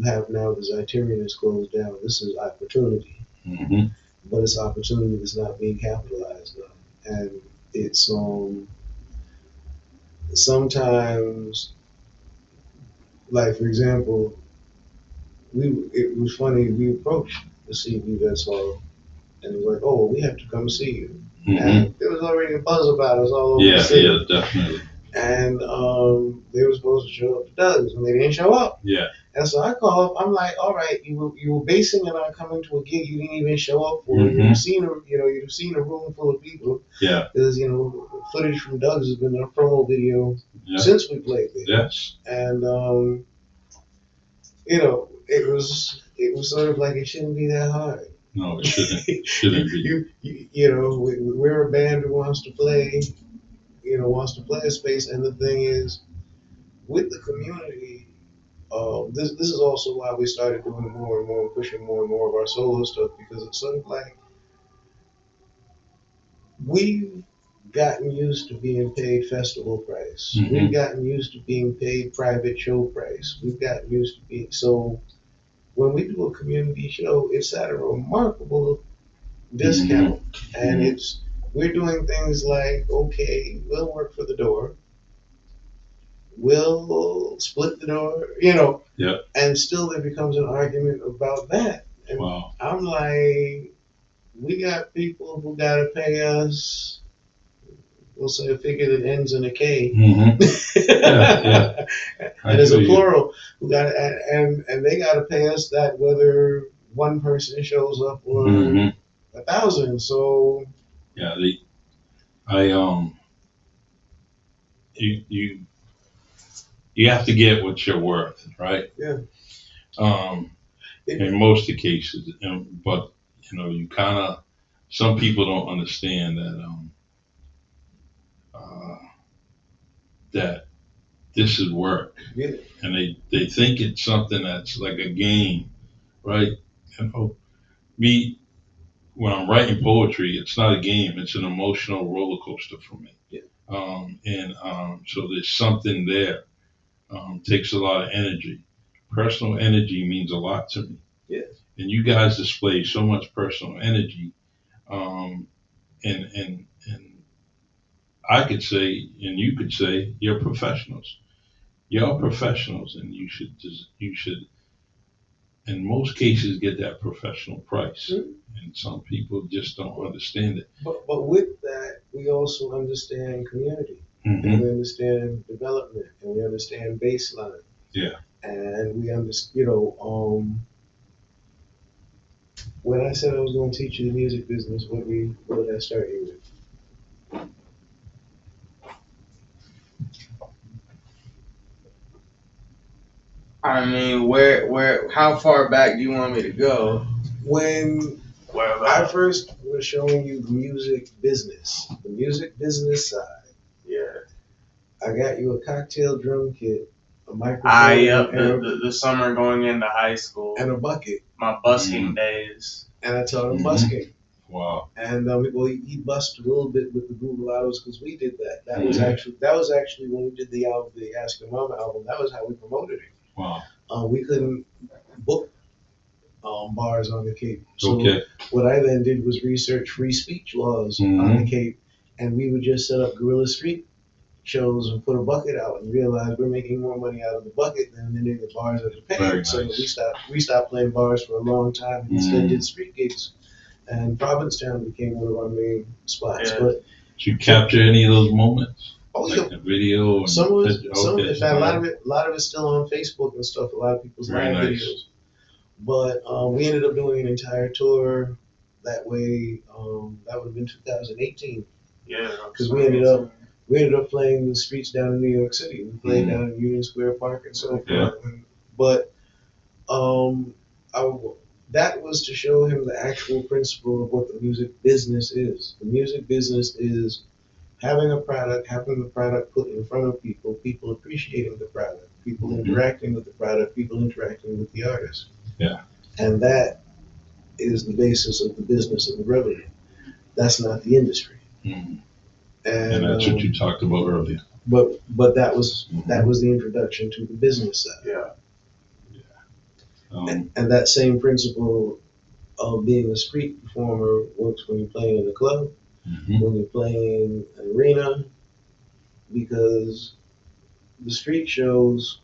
have now the Zeiterion is closed down. This is opportunity. Mm-hmm. But it's opportunity that's not being capitalized on. And it's sometimes, like for example, it was funny, we approached the CV Vets Hall And it was like, oh, well, we have to come see you. Mm-hmm. And there was already a buzz about us all over Yeah, the city. yeah, definitely. And they were supposed to show up to Doug's, and they didn't show up. Yeah. And so I called. I'm like, all right, you were basing it on coming to a gig you didn't even show up for. Mhm. You'd have seen a room full of people. Yeah. Because footage from Doug's has been in a promo video Yeah. since we played there. Yes. And it was sort of like it shouldn't be that hard. No, it shouldn't be. We're a band who wants to play a space, and the thing is, with the community, this is also why we started doing more and more, pushing more and more of our solo stuff, because it's sort of like we've gotten used to being paid festival price. Mhm. We've gotten used to being paid private show price. We've gotten used to being so. When we do a community show, it's at a remarkable discount, and we're doing things like, okay, we'll work for the door, we'll split the door, Yep. and still there becomes an argument about that. And Wow. I'm like, we got people who gotta pay us. We'll say a figure that ends in a K. Mm-hmm. Yeah. And it's a feel you. plural. Who got and they got to pay us that whether one person shows up or Mhm. 1,000. So Yeah. You have to get what you're worth, right? Yeah. In most of the cases, but you kind of, some people don't understand that this is work, Yeah. and they think it's something that's like a game, right? Me, when I'm writing poetry, it's not a game; it's an emotional roller coaster for me. Yeah. So there's something there. Takes a lot of energy. Personal energy means a lot to me. Yes. And you guys display so much personal energy. And I could say, and you could say, you're professionals. You're professionals, and you should, in most cases, get that professional price. Mhm. And some people just don't understand it. But with that, we also understand community, Mm-hmm. and we understand development, and we understand baseline. Yeah. And we understand, when I said I was going to teach you the music business, what did I start you with? I mean, how far back do you want me to go? When I first was showing you the music business side, Yeah. I got you a cocktail drum kit, a microphone, Yep. and, The summer going into high school, a bucket, my busking days. and I taught him Mhm. busking. Wow. And he busted a little bit with the Groovalados because we did that. That was Mhm. actually when we did the album, the Ask Your Mama album. That was how we promoted it. Wow. We couldn't book bars on the Cape. So Okay. what I then did was research free speech laws on the Cape, and we would just set up guerrilla street shows and put a bucket out and realize we're making more money out of the bucket than any of the bars that are paying. Very So nice. we stopped playing bars for a long time and instead did street gigs. And Provincetown became one of our main spots. Yeah. But Did you capture any of those moments? yeah, Like the video? And some of it, okay, in fact, a lot of it's still on Facebook and stuff. A lot of people's Very live nice. videos. But we ended up doing an entire tour that way. That would have been 2018 Yeah. because we ended up playing the streets down in New York City. We played Mhm. down in Union Square Park and so forth. Yeah. But that was to show him the actual principle of what the music business is. The music business is having the product put in front of people appreciating the product, people Mhm. interacting with the product, people interacting with the artist. Yeah. And that is the basis of the business and the revenue. That's not the industry. Mhm. And And that's what you talked about earlier. but that was the introduction to the business side. Yeah. And that same principle of being a street performer works when you're playing in a club, Mhm. when you're playing an arena, because the street shows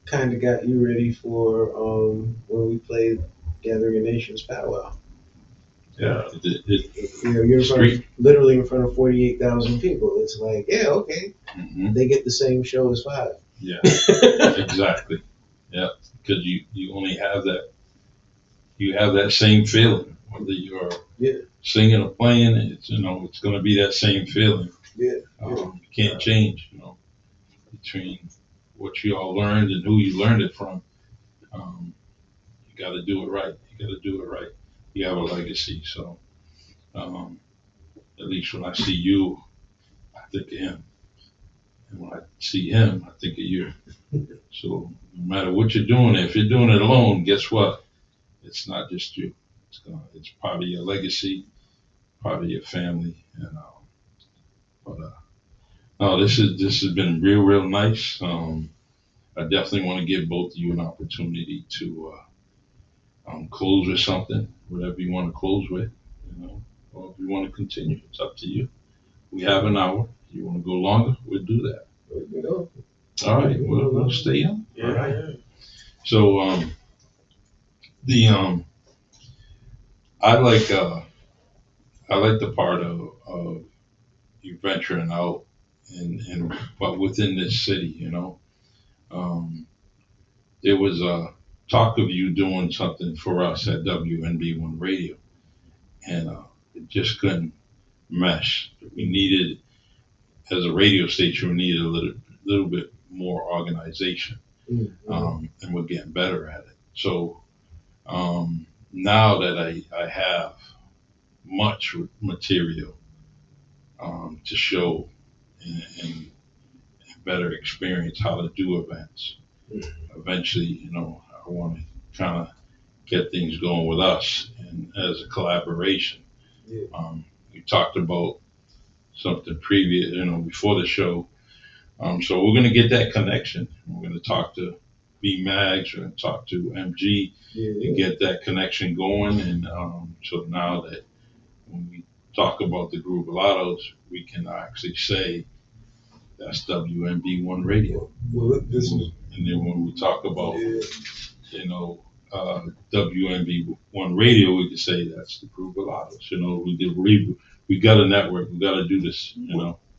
kind of got you ready for when we played Gathering of Nations powwow. Yeah. You're in front of, literally in front of 48,000 people. It's like, yeah, okay, they get the same show as 5. Yeah, exactly. Yeah, because you only have that. You have that same feeling whether you're singing or playing. It's it's going to be that same feeling. Yeah. You can't change. Between what you all learned and who you learned it from. You got to do it right. You have a legacy. So at least when I see you, I think of him. And when I see him, I think of you. So no matter what you're doing, if you're doing it alone, guess what? It's not just you. It's part of your legacy, part of your family. And no, this has been real nice. I definitely want to give both of you an opportunity to close with something, whatever you want to close with, or if you want to continue, it's up to you. We have an hour. If you want to go longer, we'll do that. All right, we'll stay on. Yeah. All right. So I like the part of you venturing out but within this city, there was a talk of you doing something for us at WNB1 Radio, and it just couldn't mesh. We needed, as a radio station, we needed a little bit more organization, and we're getting better at it. So now that I have much material to show and better experience how to do events. Eventually, I want to kind of get things going with us and as a collaboration. We talked about something previous, before the show. So we're going to get that connection. We're going to talk to B Mags, we're going to talk to MG and get that connection going. And so now that when we talk about the Groovalados, we can actually say that's WNB1 Radio. Well, this is, and then when we talk about, WNB1 Radio, we can say that's the Groovalados. We got a network. We got to do this.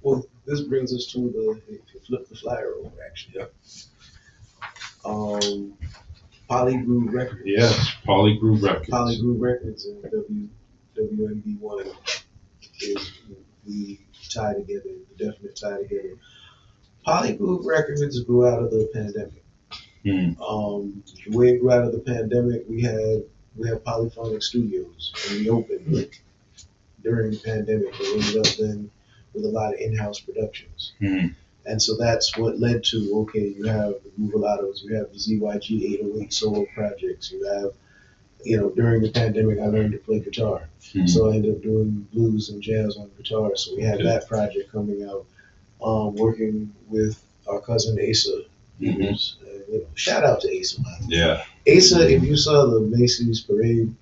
Well, this brings us to flip the flyer over, actually. Polygroove Records. Yes, Polygroove Records. Polygroove Records and WNB1 is the tie together, the definite tie together. Polygroove Records grew out of the pandemic. The way it grew out of the pandemic, we had Polyphonic Studios, and we opened during the pandemic. We ended up then with a lot of in-house productions. And so that's what led to, you have the Groovalados, you have the ZYG 808 solo projects, you have, during the pandemic, I learned to play guitar. So I ended up doing blues and jazz on guitar. So we had that project coming out, working with our cousin Asa. Shout out to Asa, man. Yeah. Asa, if you saw the Macy's parade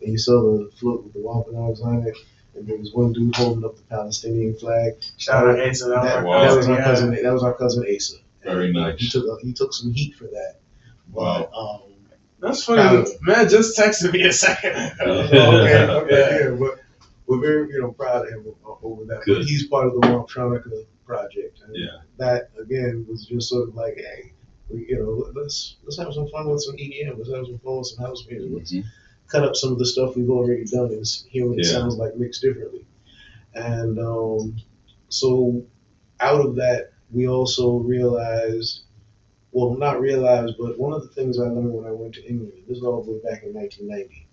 and you saw the float with the Wampanoags on it, and there was one dude holding up the Palestinian flag. Shout out to Asa. That was our cousin. That was our cousin Asa. Very nice. He took some heat for that. Wow. But, that's funny. Man just texted me a second ago. Okay. But we're very, proud of him over that. Good. But he's part of the Wampanoag project. And Yeah. that again was just sort of like, hey, let's have some fun with some EDM. Let's have some fun with some house music. Let's cut up some of the stuff we've already done and hear what it sounds like mixed differently. And so out of that, we also realized, not realized, but one of the things I learned when I went to England, this is all the way back in 1990.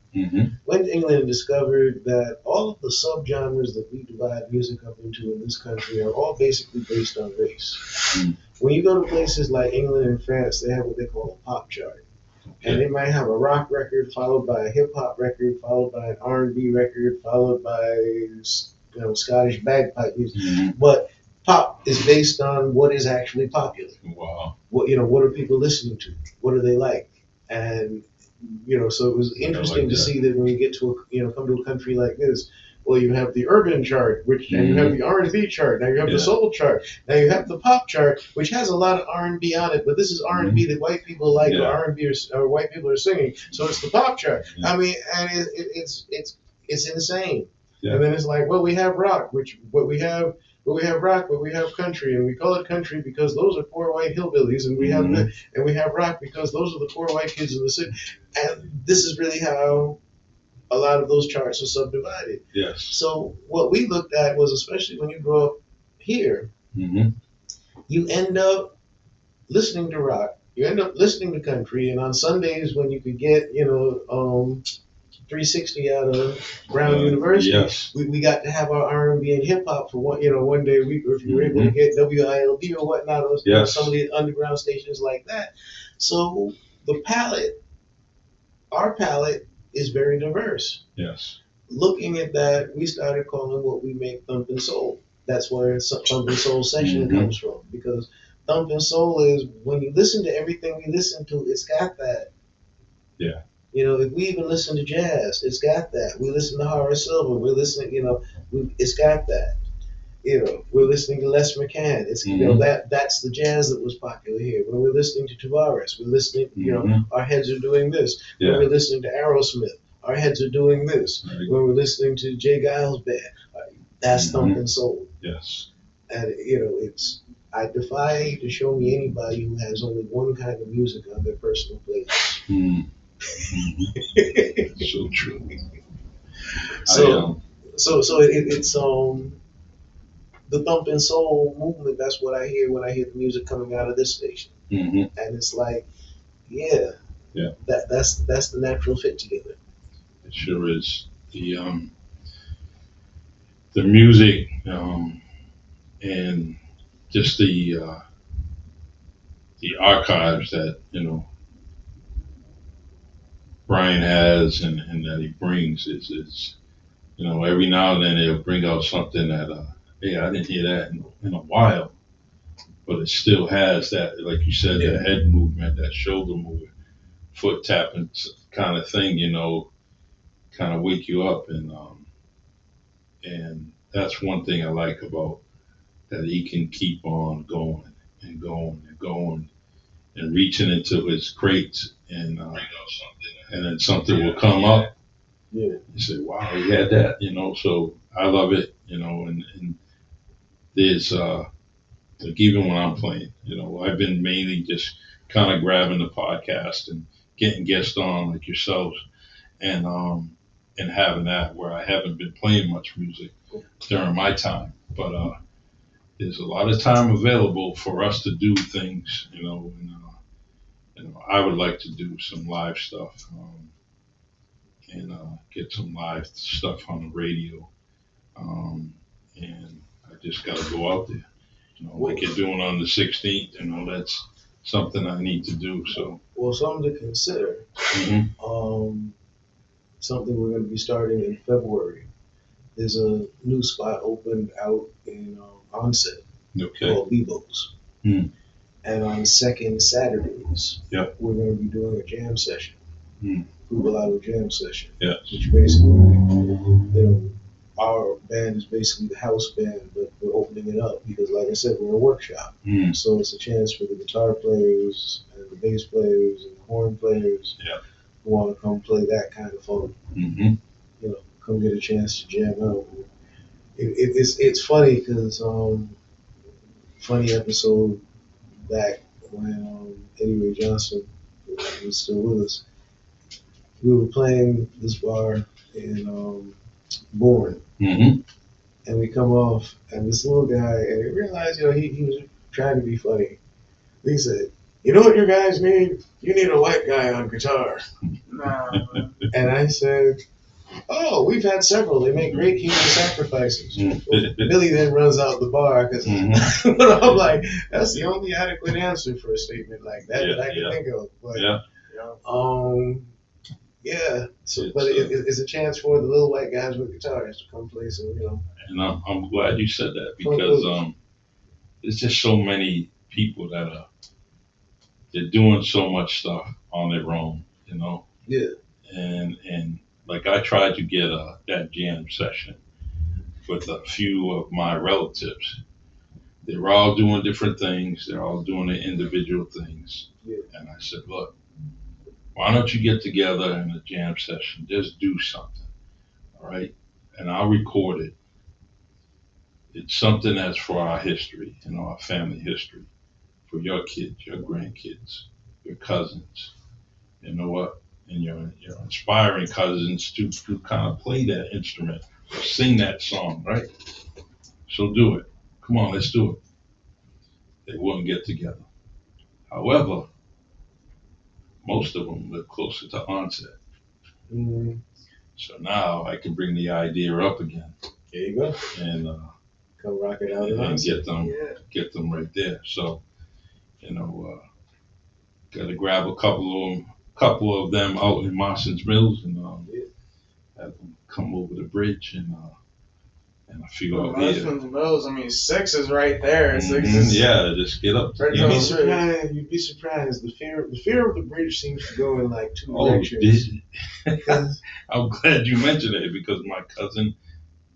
Went to England and discovered that all of the subgenres that we divide music up into in this country are all basically based on race. When you go to places like England and France, they have what they call a pop chart. And they might have a rock record followed by a hip hop record, followed by an R&B record, followed by Scottish bagpipe music. But pop is based on what is actually popular. Wow. What are people listening to? What do they like? And so it was interesting to see that when you get to come to a country like this, you have the urban chart, and you have the R&B chart. Now you have the soul chart. Now you have the pop chart, which has a lot of R&B on it, but this is R&B that white people like, or R&B or white people are singing. So it's the pop chart. I mean, and it's insane. Yeah. And then it's like, well, we have rock, but we have rock, but we have country, and we call it country because those are poor white hillbillies, and we have and we have rock because those are the poor white kids in the city. And this is really how a lot of those charts are subdivided. Yes. So what we looked at was, especially when you grow up here, you end up listening to rock, you end up listening to country, and on Sundays when you could get, 360 out of Brown University, yes. we got to have our R&B and hip hop for one day a week, or if you were able to get WILD or whatnot, or some of the underground stations like that. So the palette, our palette, is very diverse. Yes. Looking at that, we started calling what we make thumping soul. That's where thumping soul session comes from, because thumping soul is when you listen to everything we listen to, it's got that. Yeah. If we even listen to jazz, it's got that. We listen to Horace Silver, we're listening, it's got that. We're listening to Les McCann. It's that's the jazz that was popular here. When we're listening to Tavares, we're listening, our heads are doing this. Yeah. When we're listening to Aerosmith, our heads are doing this. Right. When we're listening to Jay Giles Band, that's thumping soul. Yes. And I defy you to show me anybody who has only one kind of music on their personal playlist. So true. It's the thumping soul movement. That's what I hear when I hear the music coming out of this station, and it's like, that's the natural fit together. It sure is. The music and just the archives that Brian has and that he brings is every now and then he'll bring out something that hey, I didn't hear that in a while, but it still has that, like you said, that head movement, that shoulder movement, foot tapping kind of thing, kind of wake you up, and that's one thing I like about that he can keep on going and going and going and reaching into his crates and then something will come up. Yeah. You say, wow, he had that, so I love it, and there's like even when I'm playing, I've been mainly just kind of grabbing the podcast and getting guests on like yourselves and having that where I haven't been playing much music during my time, but there's a lot of time available for us to do things, and I would like to do some live stuff and get some live stuff on the radio, and I just got to go out there, like you're doing on the 16th. That's something I need to do. So something to consider. Something we're going to be starting in February. There's a new spot opened out in Onset called Bebo's. And on second Saturdays, we're going to be doing a jam session, Kubalado jam session, which basically, our band is basically the house band, but we're opening it up because, like I said, we're a workshop. So it's a chance for the guitar players and the bass players and the horn players who want to come play that kind of fun. Come get a chance to jam out. It's funny because funny episode back when Eddie Ray Johnson was still with us. We were playing this bar in Bourne, and we come off, and this little guy, and he realized, he was trying to be funny. He said, "You know what your guys need? You need a white guy on guitar." And I said, "Oh, we've had several. They make great human sacrifices." Billy then runs out the bar because I'm like, that's the only adequate answer for a statement like that I can think of. But, but it's a chance for the little white guys with guitars to come play some, And I'm glad you said that because there's just so many people that they're doing so much stuff on their own, Yeah. And like I tried to get that jam session with a few of my relatives. They were all doing different things. They're all doing their individual things. Yeah. And I said, look, why don't you get together in a jam session? Just do something. All all right? And I'll record it. It's something that's for our history, our family history, for your kids, your grandkids, your cousins. You know what? And your inspiring cousins to kind of play that instrument or sing that song, right? So do it. Come on, let's do it. They wouldn't get together. However, most of them live closer to onset. Mm, So now I can bring the idea up again there you go. and Come rock it out. and Yeah. get them right there. So, got to grab a couple of them out in Marston's Mills and have them come over the bridge and I figure out here. Marston's Mills, I mean, 6 is right there. 6 Mhm, is yeah, just get up. Right You'd be down surprised. You'd be surprised. The fear of the bridge seems to go in like two Oh, directions. this- I'm glad you mentioned it because my cousin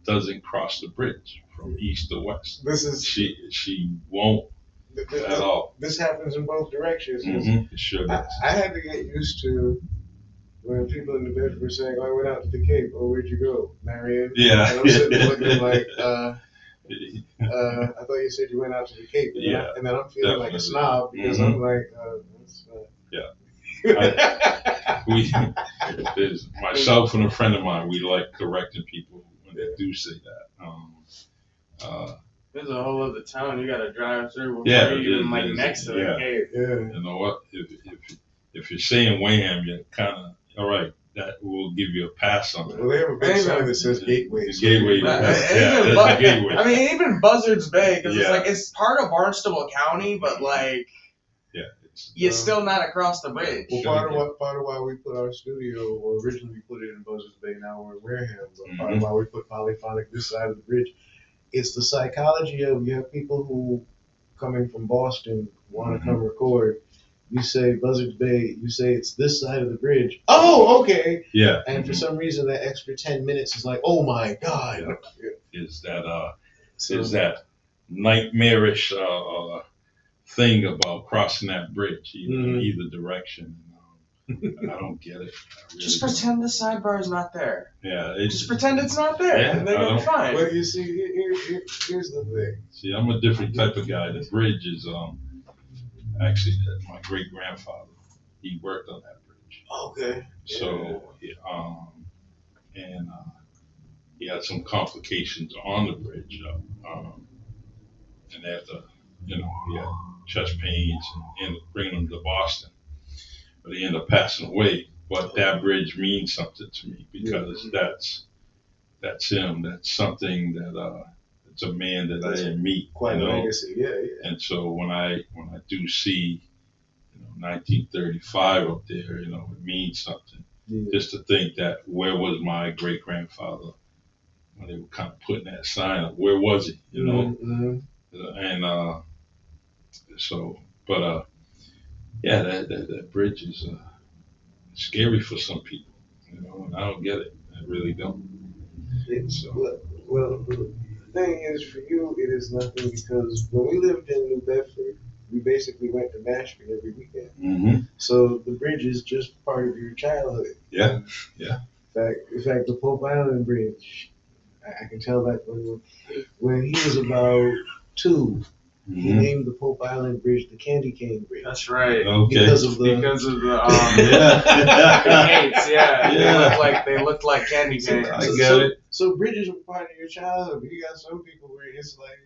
doesn't cross the bridge from east to west. This is She won't at all. this happens in both directions. It sure does. I had to get used to when people in New Bedford were saying, "Oh, I went out to the Cape." Oh, where'd you go, Marion? Yeah. And I'm sitting there looking like, I thought you said you went out to the Cape. And then I'm feeling like a definitely. snob because I'm like, that's. We, there's myself and a friend of mine. We like correcting people when they do say that. There's a whole other town you gotta drive through before Yeah, you're even it is, next to yeah. the Cape. Yeah. You know what? If you're saying Wham, you're kind of all right. That will give you a pass on Well, that. they have a big sign that says Gateway. The gateway. But- Yeah, even that's the gateway. I mean, even Buzzards Bay, because Yeah. it's like it's part of Barnstable County, but like It's, you're still not across the bridge. Well, part of why we put our studio, well, originally we put it in Buzzards Bay, now we're in Wareham, but part of why we put Polyphonic this side of the bridge, it's the psychology of you have people who, coming from Boston, want to come record. You say Buzzards Bay, you say it's this side of the bridge. Oh, okay. yeah. And for some reason, that extra 10 minutes is like, oh my God. Is that So, is that nightmarish thing about crossing that bridge either direction. I don't get it. I really Just don't. pretend the sidebar is not there. Yeah. Just pretend it's not there, Yeah, and then I you'll be don't- fine. But you see, here's the thing. See, I'm a different type of guy. The bridge is actually my great grandfather. He worked on that bridge. Okay. So he had some complications on the bridge, and after he had chest pains and ended up bringing him to Boston, but he ended up passing away. But that bridge means something to me because that's him. That's something that it's a man that I didn't meet. Quite a legacy. Yeah. And so when I do see 1935 up there, it means something. Yeah. Just to think that where was my great grandfather when they were kind of putting that sign up? Where was he? Mhm. And so, but that bridge is scary for some people, and I don't get it. I really don't. Well, the thing is, for you, it is nothing because when we lived in New Bedford, we basically went to Nashville every weekend. Mm-hmm. So the bridge is just part of your childhood. Yeah. In fact, the Pope Island Bridge, I can tell that when he was about 2, he named the Pope Island Bridge the Candy Cane Bridge. That's right. Okay. Because of the Canes, yeah. Yeah. They looked like candy canes. I get it. So bridges were part of your childhood, but you got some people where it's like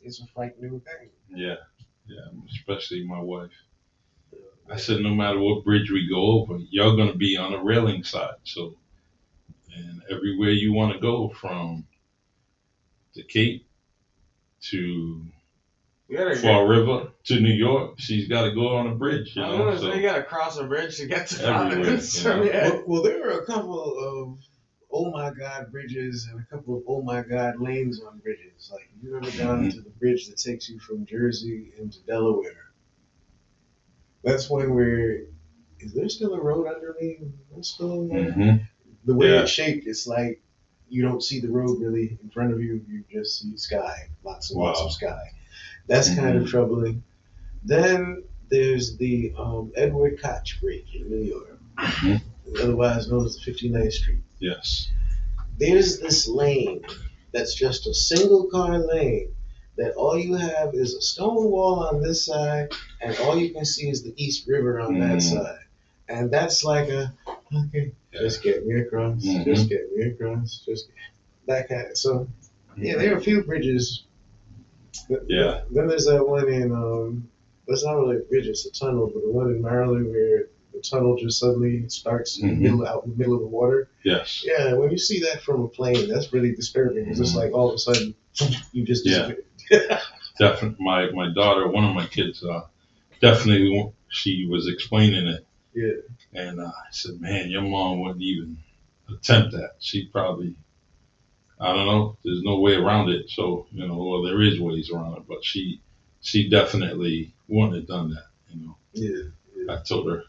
it's a frightening new thing. Yeah, especially my wife. I said, no matter what bridge we go over, you're going to be on the railing side. So, and everywhere you want to go from the Cape to Fall River to New York, she's got to go on a bridge. So So you gotta cross a bridge to get to Everywhere, Providence. you know. Yeah. Well, there are a couple of oh my God bridges and a couple of oh my God lanes on bridges. Like you ever gone to the bridge that takes you from Jersey into Delaware? That's one where is there still a road under me? What's still in there? Mhm. The way Yeah. it's shaped, it's like you don't see the road really in front of you. You just see sky, lots and lots Wow. of sky. That's kind of troubling. Then there's the Edward Koch Bridge in New York, Mhm. otherwise known as 59th Street. Yes. there's this lane that's just a single car lane that all you have is a stone wall on this side and all you can see is the East River on that side. And that's like okay, just get me across, just get me across, just that kind of, so yeah, there are a few bridges. Yeah. Then there's that one in it's not really a bridge, it's a tunnel, but the one in Maryland where the tunnel just suddenly starts in the middle, out in the middle of the water. Yes. Yeah, when you see that from a plane, that's really disturbing. It's just like all of a sudden you just disappear. Definitely, my daughter, one of my kids, definitely, she was explaining it. Yeah. And I said, man, your mom wouldn't even attempt that. She probably, I don't know, there's no way around it. So, well, there is ways around it, but she definitely wouldn't have done that, Yeah. I told her,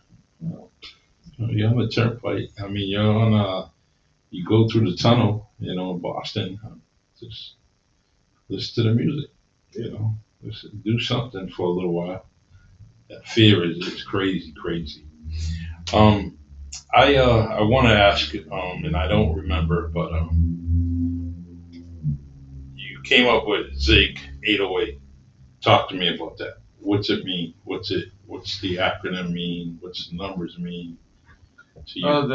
you're on the turnpike. I mean, you go through the tunnel, in Boston, just listen to the music, Just do something for a little while. That fear is crazy. I want to ask, and I don't remember, but you came up with Zig 808. Talk to me about that. What's it mean? What's the acronym mean? What's the numbers mean to you? Oh,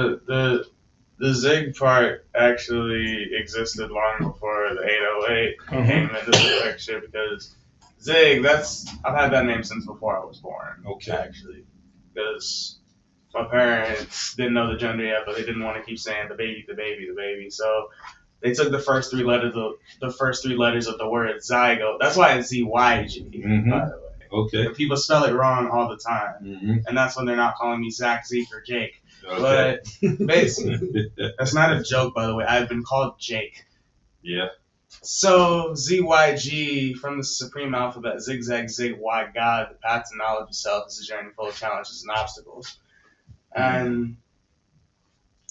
the Zig part actually existed long before the 808 came into the picture, because Zig, I've had that name since before I was born. Okay. Actually, because my parents didn't know the gender yet, but they didn't want to keep saying the baby. So they took the first three letters of the word zygote. That's why it's ZYG, by the way. Okay. And people spell it wrong all the time, and that's when they're not calling me Zach, Zeke, or Jake. Okay. But basically, that's not a joke, by the way. I've been called Jake. Yeah. So ZYG, from the supreme alphabet, zigzag, zig, Y, God, the path to knowledge itself is a journey full of challenges and obstacles. And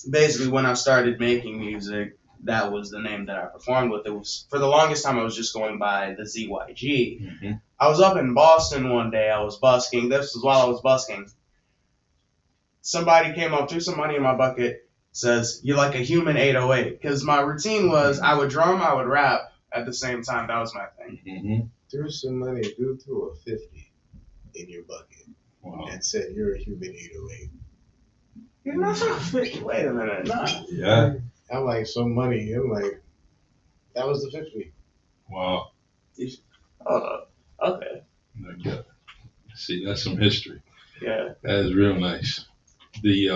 basically, when I started making music, that was the name that I performed with. It was, for the longest time, I was just going by the ZYG. I was up in Boston one day. I was busking. This was while I was busking. Somebody came up, threw some money in my bucket, says, "You're like a human 808." Because my routine was I would drum, I would rap at the same time. That was my thing. Threw some money, dude threw a 50 in your bucket. Wow. And said, "You're a human 808." You're not 50. Wait a minute. No. Yeah. I'm like, some money. I'm like, that was the 50. Wow. Hold up. Okay. Okay. See, that's some history. Yeah. That is real nice. The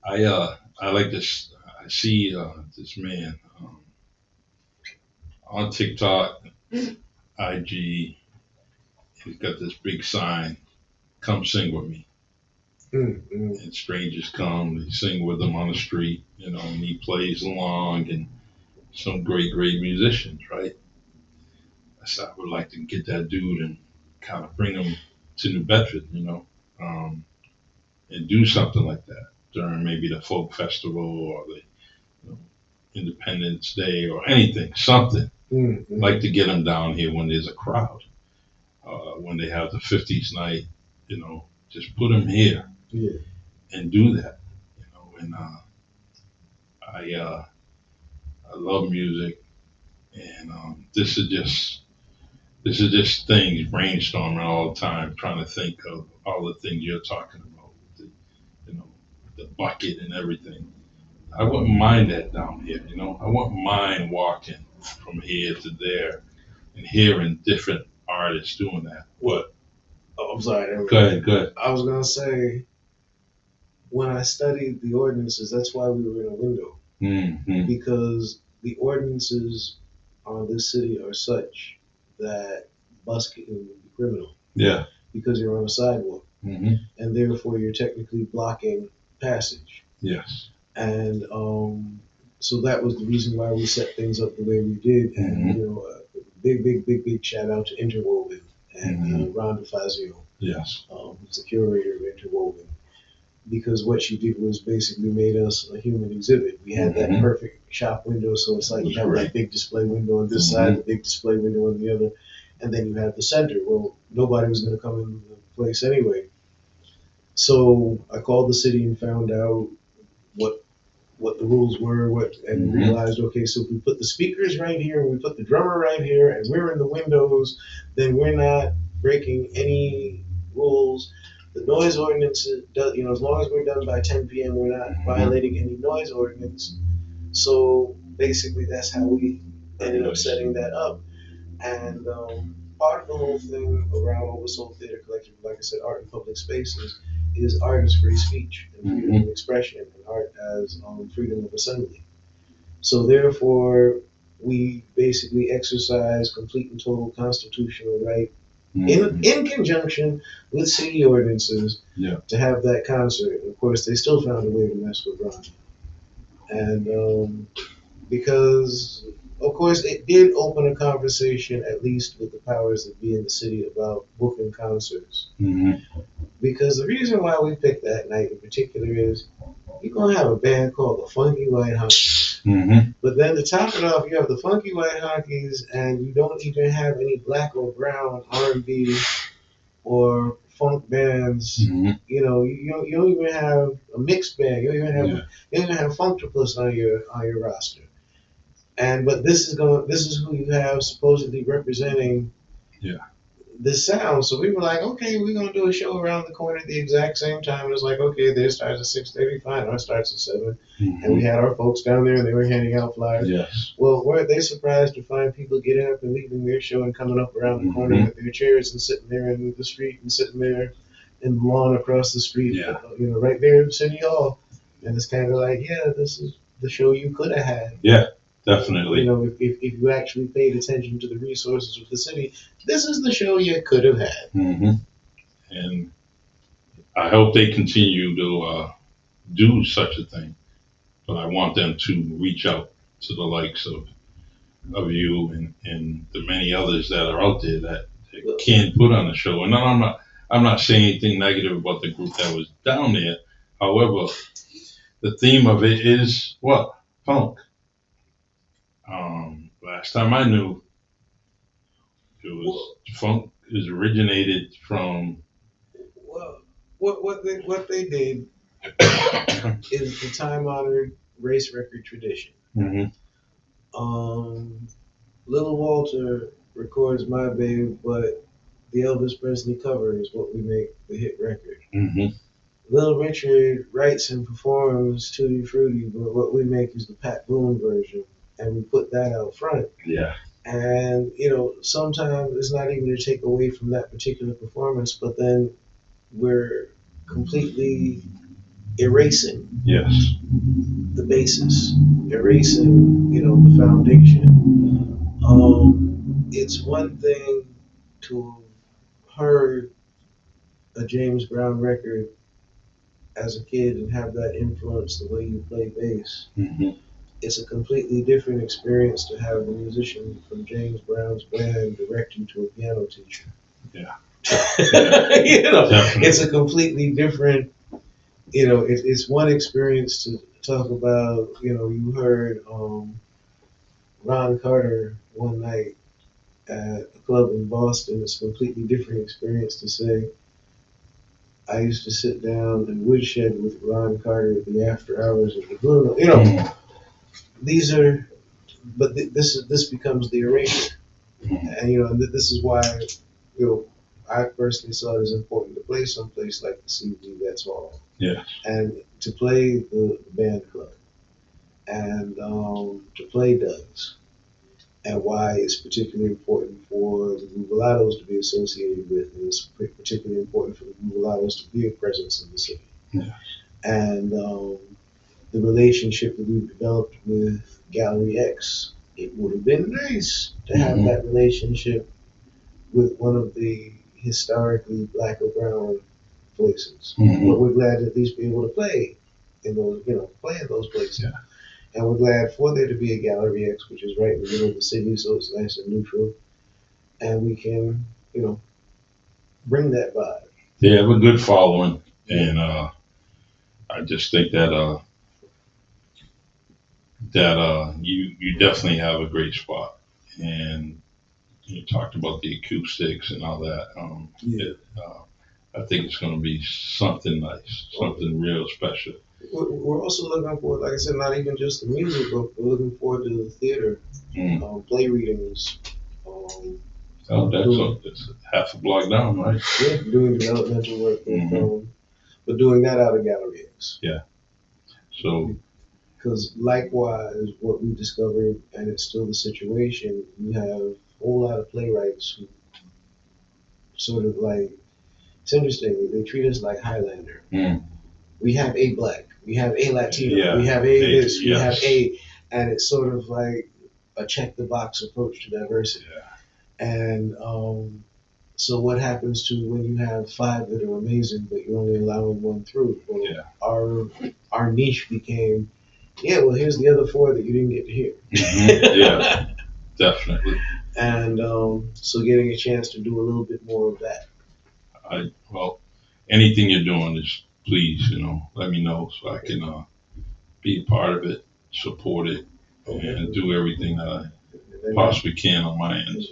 I like this. I see this man on TikTok, IG. He's got this big sign, "Come sing with me." And strangers come, they sing with him on the street, and he plays along, and some great musicians, right? I said, I would like to get that dude and kind of bring him to New Bedford, and do something like that during maybe the folk festival or the Independence Day or anything, something. Like to get him down here when there's a crowd, when they have the 50s night, just put him here. Yeah. And do that, and I love music, and this is just things brainstorming all the time, trying to think of all the things you're talking about, the bucket and everything. I wouldn't mind that down here, I wouldn't mind walking from here to there and hearing different artists doing that. What? Oh, I'm sorry. Go ahead. I was gonna say, when I studied the ordinances, that's why we were in a window. Because the ordinances on this city are such that busking would be criminal. Yeah. Because you're on a sidewalk. And therefore you're technically blocking passage. Yes. And so that was the reason why we set things up the way we did. And big shout out to Interwoven and Ron DeFazio. Yes. Who's the curator of Interwoven. Because what she did was basically made us a human exhibit. We had that perfect shop window, so it's like you have that big display window on this side, the big display window on the other, and then you have the center. Well, nobody was going to come in the place anyway. So I called the city and found out what what the rules were, and Mhm. realized, okay, so if we put the speakers right here and we put the drummer right here and we're in the windows, then we're not breaking any rules. The noise ordinance does, as long as we're done by 10 p.m., we're not violating any noise ordinance. So basically, that's how we ended up setting that up. And part of the whole thing around Oversoul Theater Collective, like I said, art in public spaces, is art as free speech and freedom of expression, and art as freedom of assembly. So therefore, we basically exercise complete and total constitutional right in conjunction with city ordinances to have that concert. And of course, they still found a way to mess with Ron. And because, of course, it did open a conversation, at least with the powers that be in the city, about booking concerts. Because the reason why we picked that night in particular is you're going to have a band called the Funky White Honkies. But then to top it off, you have the Funky White Honkies, and you don't even have any black or brown R&B or funk bands. You don't even have a mixed band. You don't even have Funktopus on your roster. But this is who you have supposedly representing this sound. So we were like, okay, we're gonna do a show around the corner at the exact same time. It was like, okay, theirs starts at 6:30, fine, ours starts at 7. And we had our folks down there and they were handing out flyers. Well, weren't they surprised to find people getting up and leaving their show and coming up around the corner with their chairs and sitting there in the street and sitting there in the lawn across the street, right there in City Hall. And it's kind of like, yeah, this is the show you could have had. Yeah, definitely. If you actually paid attention to the resources of the city, this is the show you could have had. And I hope they continue to do such a thing. But I want them to reach out to the likes of you and the many others that are out there that can put on a show. And I'm not saying anything negative about the group that was down there. However, the theme of it is what? Funk. Last time I knew, it was funk is originated from. Well, what they did is the time-honored race record tradition. Little Walter records My Babe, but the Elvis Presley cover is what we make the hit record. Little Richard writes and performs Tutti Frutti, but what we make is the Pat Boone version, and we put that out front. And sometimes it's not even to take away from that particular performance, but then we're completely erasing the basis, erasing the foundation. It's one thing to have heard a James Brown record as a kid and have that influence the way you play bass. It's a completely different experience to have the musician from James Brown's band direct you to a piano teacher. It's a completely different, it's one experience to talk about, you heard Ron Carter one night at a club in Boston. It's a completely different experience to say, I used to sit down and woodshed with Ron Carter at the after hours of the Bruno. This becomes the erasure. And this is why, I personally saw it as important to play someplace like the CV Vets Hall. And to play the band club. And to play Doug's. And why it's particularly important for the Mulattoes to be associated with, and it's particularly important for the Mulattoes to be a presence in the city. And the relationship that we've developed with Gallery X, it would have been nice to have that relationship with one of the historically black or brown places. But we're glad to at least be able to play in those, play in those places. And we're glad for there to be a Gallery X, which is right in the middle of the city, so it's nice and neutral. And we can, bring that vibe. They have a good following, and I just think that you definitely have a great spot. And you talked about the acoustics and all that. I think it's going to be something nice, something real special. We're also looking for, like I said, not even just the music, but we're looking forward to the theater, play readings. That's half a block down, right? Yeah, doing developmental work, but doing that out of Gallery X. Yeah. So. Because likewise, what we discovered, and it's still the situation, you have a whole lot of playwrights who sort of like, it's interesting, they treat us like Highlander. We have a black, we have a Latino, we have a this, we have a, and it's sort of like a check the box approach to diversity. And so what happens to when you have 5 that are amazing, but you're only allowing 1 through? Well, our niche became, well, here's the other 4 that you didn't get to hear. Yeah, definitely. And so getting a chance to do a little bit more of that. Well, anything you're doing is, please, let me know so I can be a part of it, support it, and do everything that I possibly can on my end.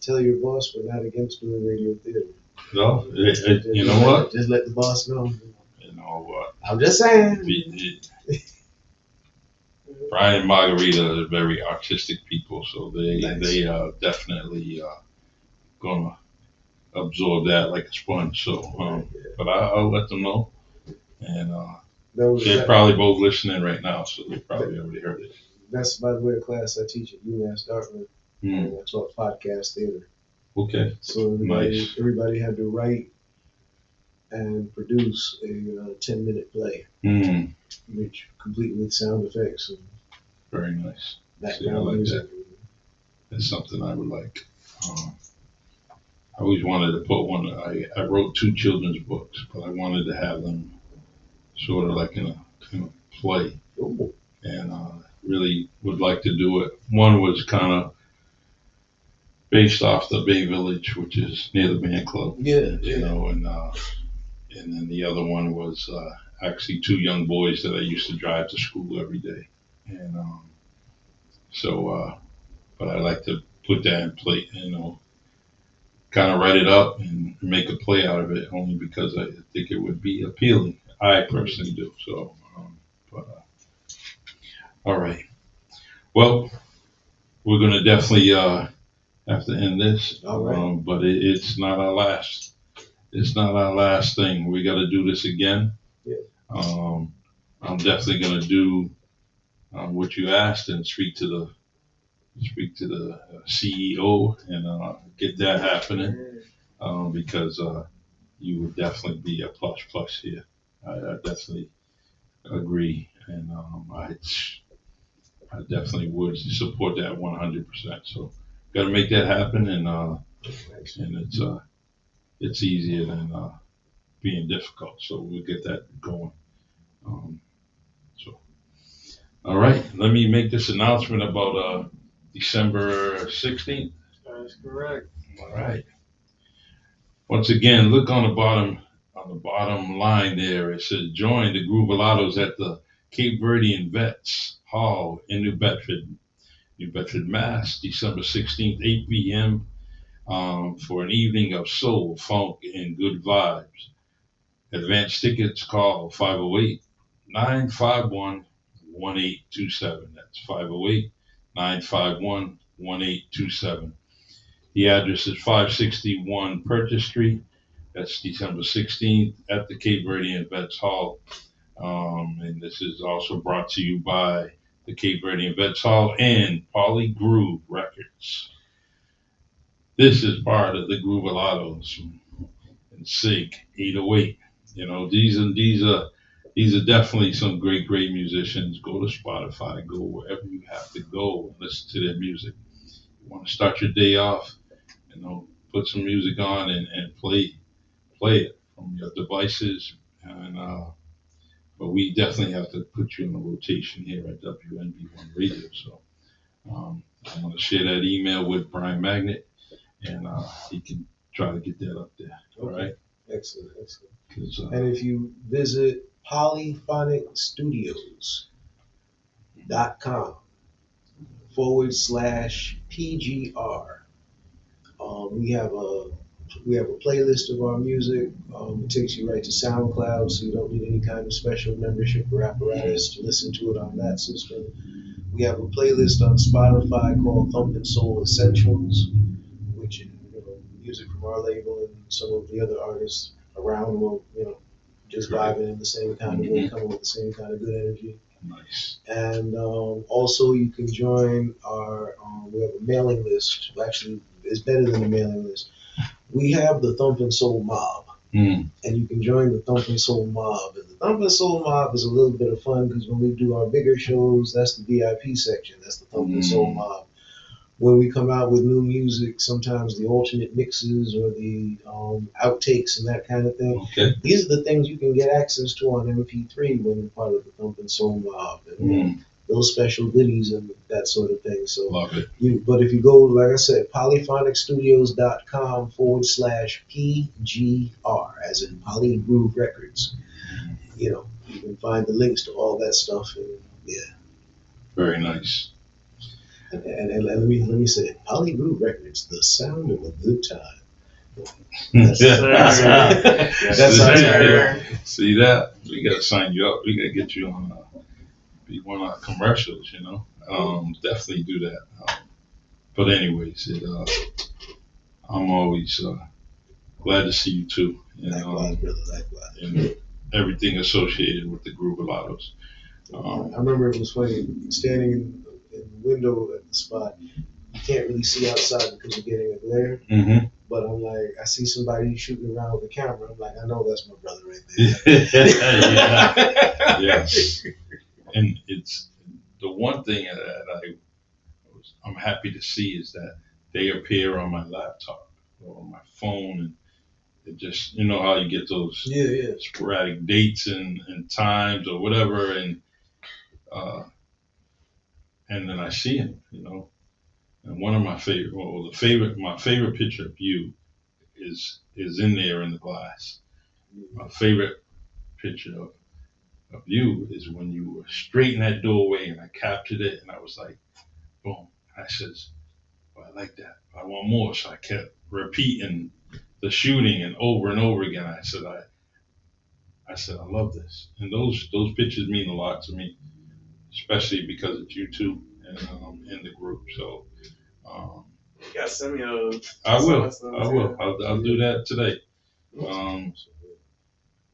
Tell your boss we're not against doing radio theater. No, you know what? Just let the boss know. You know what? I'm just saying. Brian and Margarita are very artistic people, so they are definitely gonna absorb that like a sponge. So, but I'll let them know, and they're probably both listening right now, so they probably already heard it. That's, by the way, a class I teach at UMass Dartmouth. I taught podcast theater. Okay. So everybody had to write and produce a 10-minute play, which complete with sound effects. And very nice. That kind of music. That's something I would like. I always wanted to put one. I wrote 2 children's books, but I wanted to have them sort of like in a play. Ooh. And really would like to do it. One was kind of based off the Bay Village, which is near the band club. And then the other one was actually 2 young boys that I used to drive to school every day. And but I like to put that in play, kind of write it up and make a play out of it, only because I think it would be appealing. I personally do. So, all right. Well, we're going to definitely have to end this. All right. But it's not our last. It's not our last thing. We got to do this again. Yeah. I'm definitely going to do what you asked and speak to the CEO and get that happening, because you would definitely be a plus here. I definitely agree, and I definitely would support that 100%. So got to make that happen, and it's easier than being difficult. So we'll get that going. All right, let me make this announcement about December 16th. That's correct. All right. Once again, look on the bottom line there. It says join the Groovalados at the Cape Verdean Vets Hall in New Bedford, Mass, December 16th, 8 p.m. For an evening of soul, funk, and good vibes. Advance tickets, call 508-951-1827. That's 508-951-1827. The address is 561 Purchase Street. That's December 16th at the Cape Verdean Vets Hall. And this is also brought to you by the Cape Verdean Vets Hall and Polly Groove Records. This is part of the Groovalados and SIG 808. These are definitely some great musicians. Go to Spotify, go wherever you have to go and listen to their music. You want to start your day off, put some music on and play it from your devices. And but we definitely have to put you in a rotation here at WNB1 Radio. So I'm going to share that email with Brian Magnet, and he can try to get that up there. All right. Excellent. And if you visit polyphonicstudios.com/PGR, we have a We have a playlist of our music. It takes you right to SoundCloud, so you don't need any kind of special membership or apparatus to listen to it on that system. We have a playlist on Spotify called Thumpin' Soul Essentials, which is music from our label and some of the other artists around will, just vibing in the same kind of way, coming with the same kind of good energy. Nice. And also, you can join our. We have a mailing list. Actually, it's better than a mailing list. We have the Thumpin' Soul Mob, and you can join the Thumpin' Soul Mob. And the Thumpin' Soul Mob is a little bit of fun because when we do our bigger shows, that's the VIP section. That's the Thumpin' Soul Mob. When we come out with new music, sometimes the alternate mixes or the outtakes and that kind of thing. Okay. These are the things you can get access to on MP3 when you're part of the Thumpin' Soul Mob. And, those special goodies and that sort of thing. So, love it. But if you go, like I said, polyphonicstudios.com/PGR, as in Poly Groove Records. You can find the links to all that stuff. And Very nice. And let me say, Poly Groove Records, the sound of a good time. That's our See that? We gotta sign you up. We gotta get you on. Be one of our commercials, definitely do that. But anyways, I'm always glad to see you too. Likewise, brother, likewise. And everything associated with the Groovalados. I remember it was funny, standing in the window at the spot, you can't really see outside because you're getting a glare. Mm-hmm. But I'm like, I see somebody shooting around with a camera. I'm like, I know that's my brother right there. Yeah. Yes. And it's the one thing that I'm happy to see is that they appear on my laptop or on my phone, and it just how you get those sporadic dates and times or whatever, and then I see him, and one of my favorite, my favorite picture of you is in there in the glass. My favorite picture of you is when you were straight in that doorway, and I captured it, and I was like, boom. I says, I like that. I want more. So I kept repeating the shooting and over again. I said, I love this. And those pictures mean a lot to me, especially because it's you two and in the group. So you gotta send me those. I will. I'll do that today.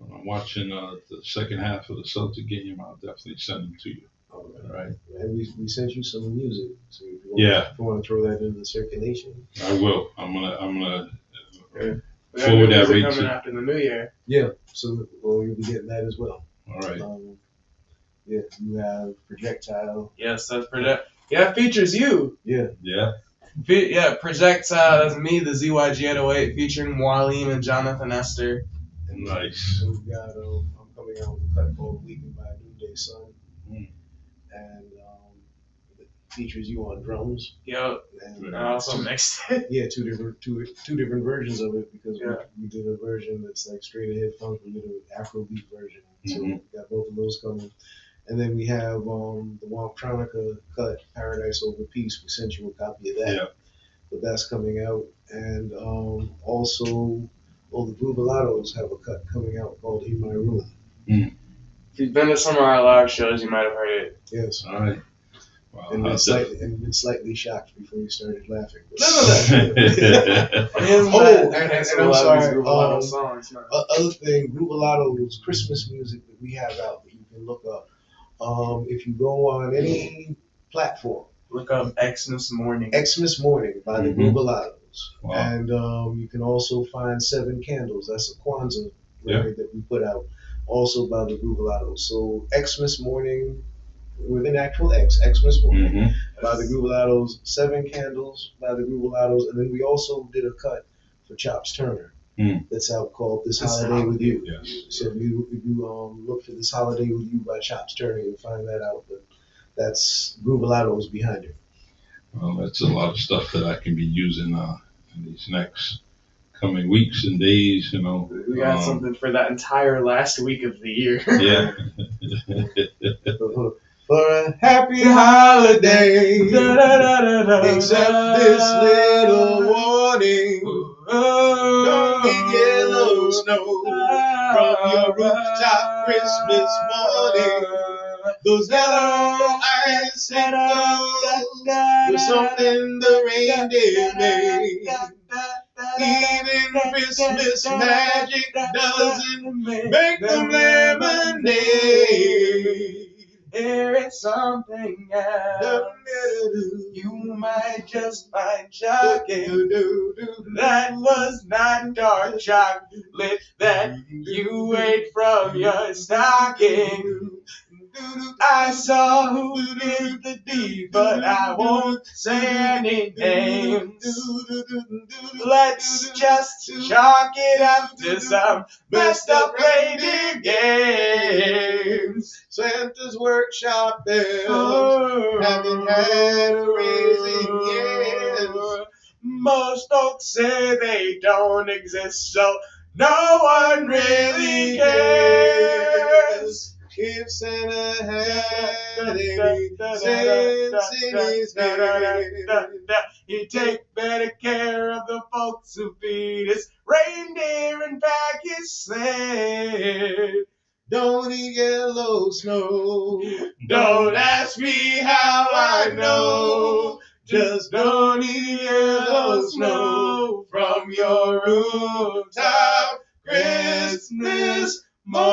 When I'm watching the second half of the Celtic game, I'll definitely send them to you. All right. And we sent you some music, so if you want to throw that into the circulation, I will. I'm gonna forward that right coming after the new year. Yeah. So you'll be getting that as well. All right. You have Projectile. Yes, that's Projectile. Yeah, it features you. Yeah. Projectile. That's me, the ZYG808, featuring Waleem and Jonathan Esther. Nice. And we've got I'm coming out with a cut called Weekend by Noonday Sun. And it features you on drums. Yep. And also mixed it. Yeah, two different versions of it, because we did a version that's like straight ahead funk. We did an Afrobeat version. So we got both of those coming. And then we have the Wamptronica cut, Paradise Over Peace. We sent you a copy of that. Yeah. But that's coming out. And also, the Groovalados have a cut coming out called In My Room. If you've been to some of our live shows, you might have heard it. Yes. All right. Wow. And been slightly shocked before you started laughing. And I'm sorry. Other thing, Groovalado's Christmas music that we have out that you can look up. If you go on any platform, look up Xmas Morning. Xmas Morning by the Groovalados. Wow. And you can also find 7 Candles. That's a Kwanzaa record that we put out, also by the Groovalados. So Xmas Morning, with an actual Xmas Morning, by the Groovalados, 7 Candles by the Groovalados, and then we also did a cut for Chops Turner that's out called This Holiday With You. Yes. So if you look for This Holiday With You by Chops Turner, you'll find that out. But that's Groovalados behind it. Well, that's a lot of stuff that I can be using in these next coming weeks and days, We got something for that entire last week of the year. Yeah. For a happy holiday, accept this little warning. yellow snow from your rooftop Christmas morning. Those yellow icicles were something the reindeer made. Even Christmas magic doesn't make them lemonade. There is something else you might just find shocking. That was not dark chocolate that you ate from your stocking. I saw who did the deed, but I won't say any names. Let's just chalk it up to some messed up reindeer games. Santa's workshop bells haven't had a raise in years. Most folks say they don't exist, so no one really cares. If Santa had any sense in his head, he'd take better care of the folks who feed his reindeer and pack his sleigh. don't eat yellow snow. Don't ask me how I know. Just don't eat yellow snow from your rooftop Christmas morning.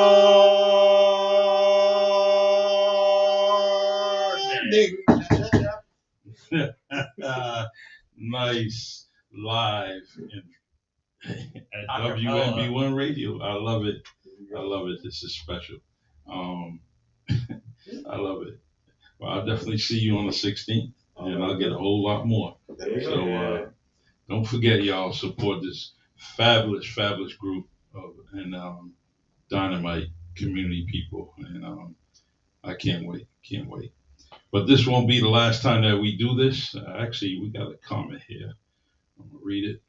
Nice live at Acapella. WNB1 Radio. I love it. I love it. This is special. I love it. Well, I'll definitely see you on the 16th, and I'll get a whole lot more. So don't forget, y'all, support this fabulous, fabulous group of Dynamite community people, and I can't wait. But this won't be the last time that we do this. Actually, we got a comment here. I'm gonna read it.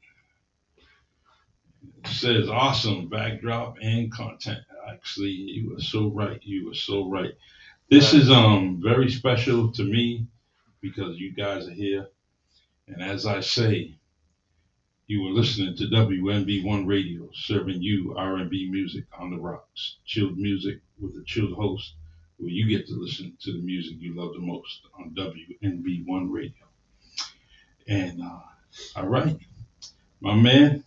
It says, "Awesome backdrop and content." Actually, you were so right. This is very special to me because you guys are here, and as I say, you were listening to WNB1 Radio, serving you R&B music on the rocks, chilled music with a chilled host, where you get to listen to the music you love the most on WNB1 Radio. And all right, my men,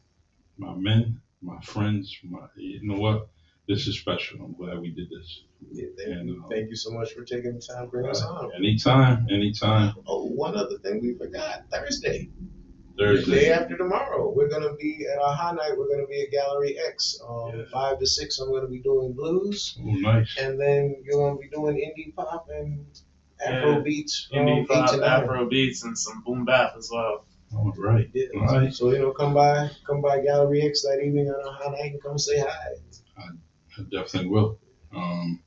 my friends, you know what? This is special. I'm glad we did this. Yeah, thank you so much for taking the time to bring us on. Anytime. Oh, one other thing we forgot. Thursday. Thursday. The day after tomorrow, we're going to be at our high night. We're going to be at Gallery X. 5 to 6, I'm going to be doing blues. Oh, nice. And then you're going to be doing indie pop and Afro beats. Indie pop, Afro beats, and some boom bap as well. All right. Yeah. All right. So, come by Gallery X that evening on our high night and come say hi. I definitely will. Let's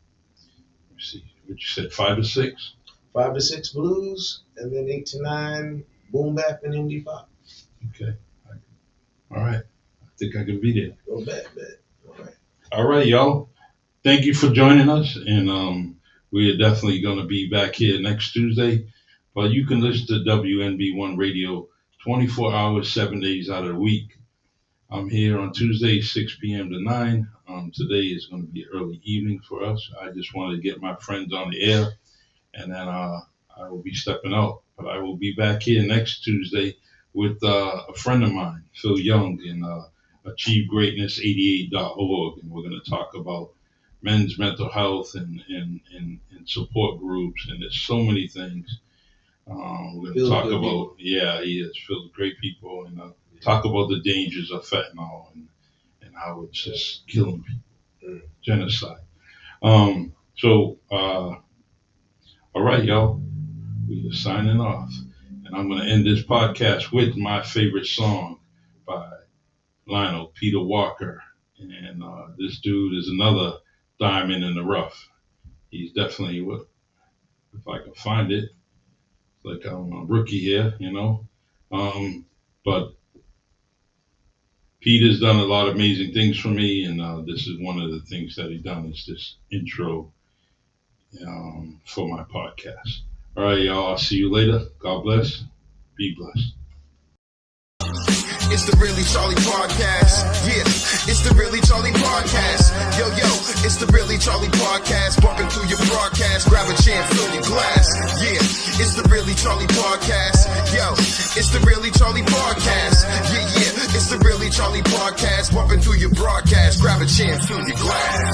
see. What you said, 5 to 6? 5 to 6 blues, and then 8 to 9 boom bap and indie pop. Okay. All right. I think I can be there. Go back. All right. All right, y'all. Thank you for joining us, and we are definitely going to be back here next Tuesday. But you can listen to WNB1 Radio 24 hours, 7 days out of the week. I'm here on Tuesday, 6 p.m. to 9. Today is going to be early evening for us. I just wanted to get my friends on the air, and then I will be stepping out. But I will be back here next Tuesday with a friend of mine, Phil Young, in AchieveGreatness88.org, and we're going to talk about men's mental health and support groups, and there's so many things. We're going to talk about, he is, Phil's great people, and talk about the dangers of fentanyl and how it's just killing people, genocide. All right, y'all, we are signing off. And I'm going to end this podcast with my favorite song by Lionel Peter Walker. And this dude is another diamond in the rough. He's definitely, if I can find it, like I'm a rookie here, but Peter's done a lot of amazing things for me, and this is one of the things that he done is this intro for my podcast. All right, y'all. I'll see you later. God bless. Be blessed. it's the Really Charlie Podcast. Yeah, it's the Really Charlie Podcast. Yo, it's the Really Charlie Podcast. Bumping through your broadcast, grab a chair, fill your glass. Yeah, it's the Really Charlie Podcast. Yo, it's the Really Charlie Podcast. Yeah, it's the Really Charlie Podcast. Bumping through your broadcast, grab a chair, fill your glass.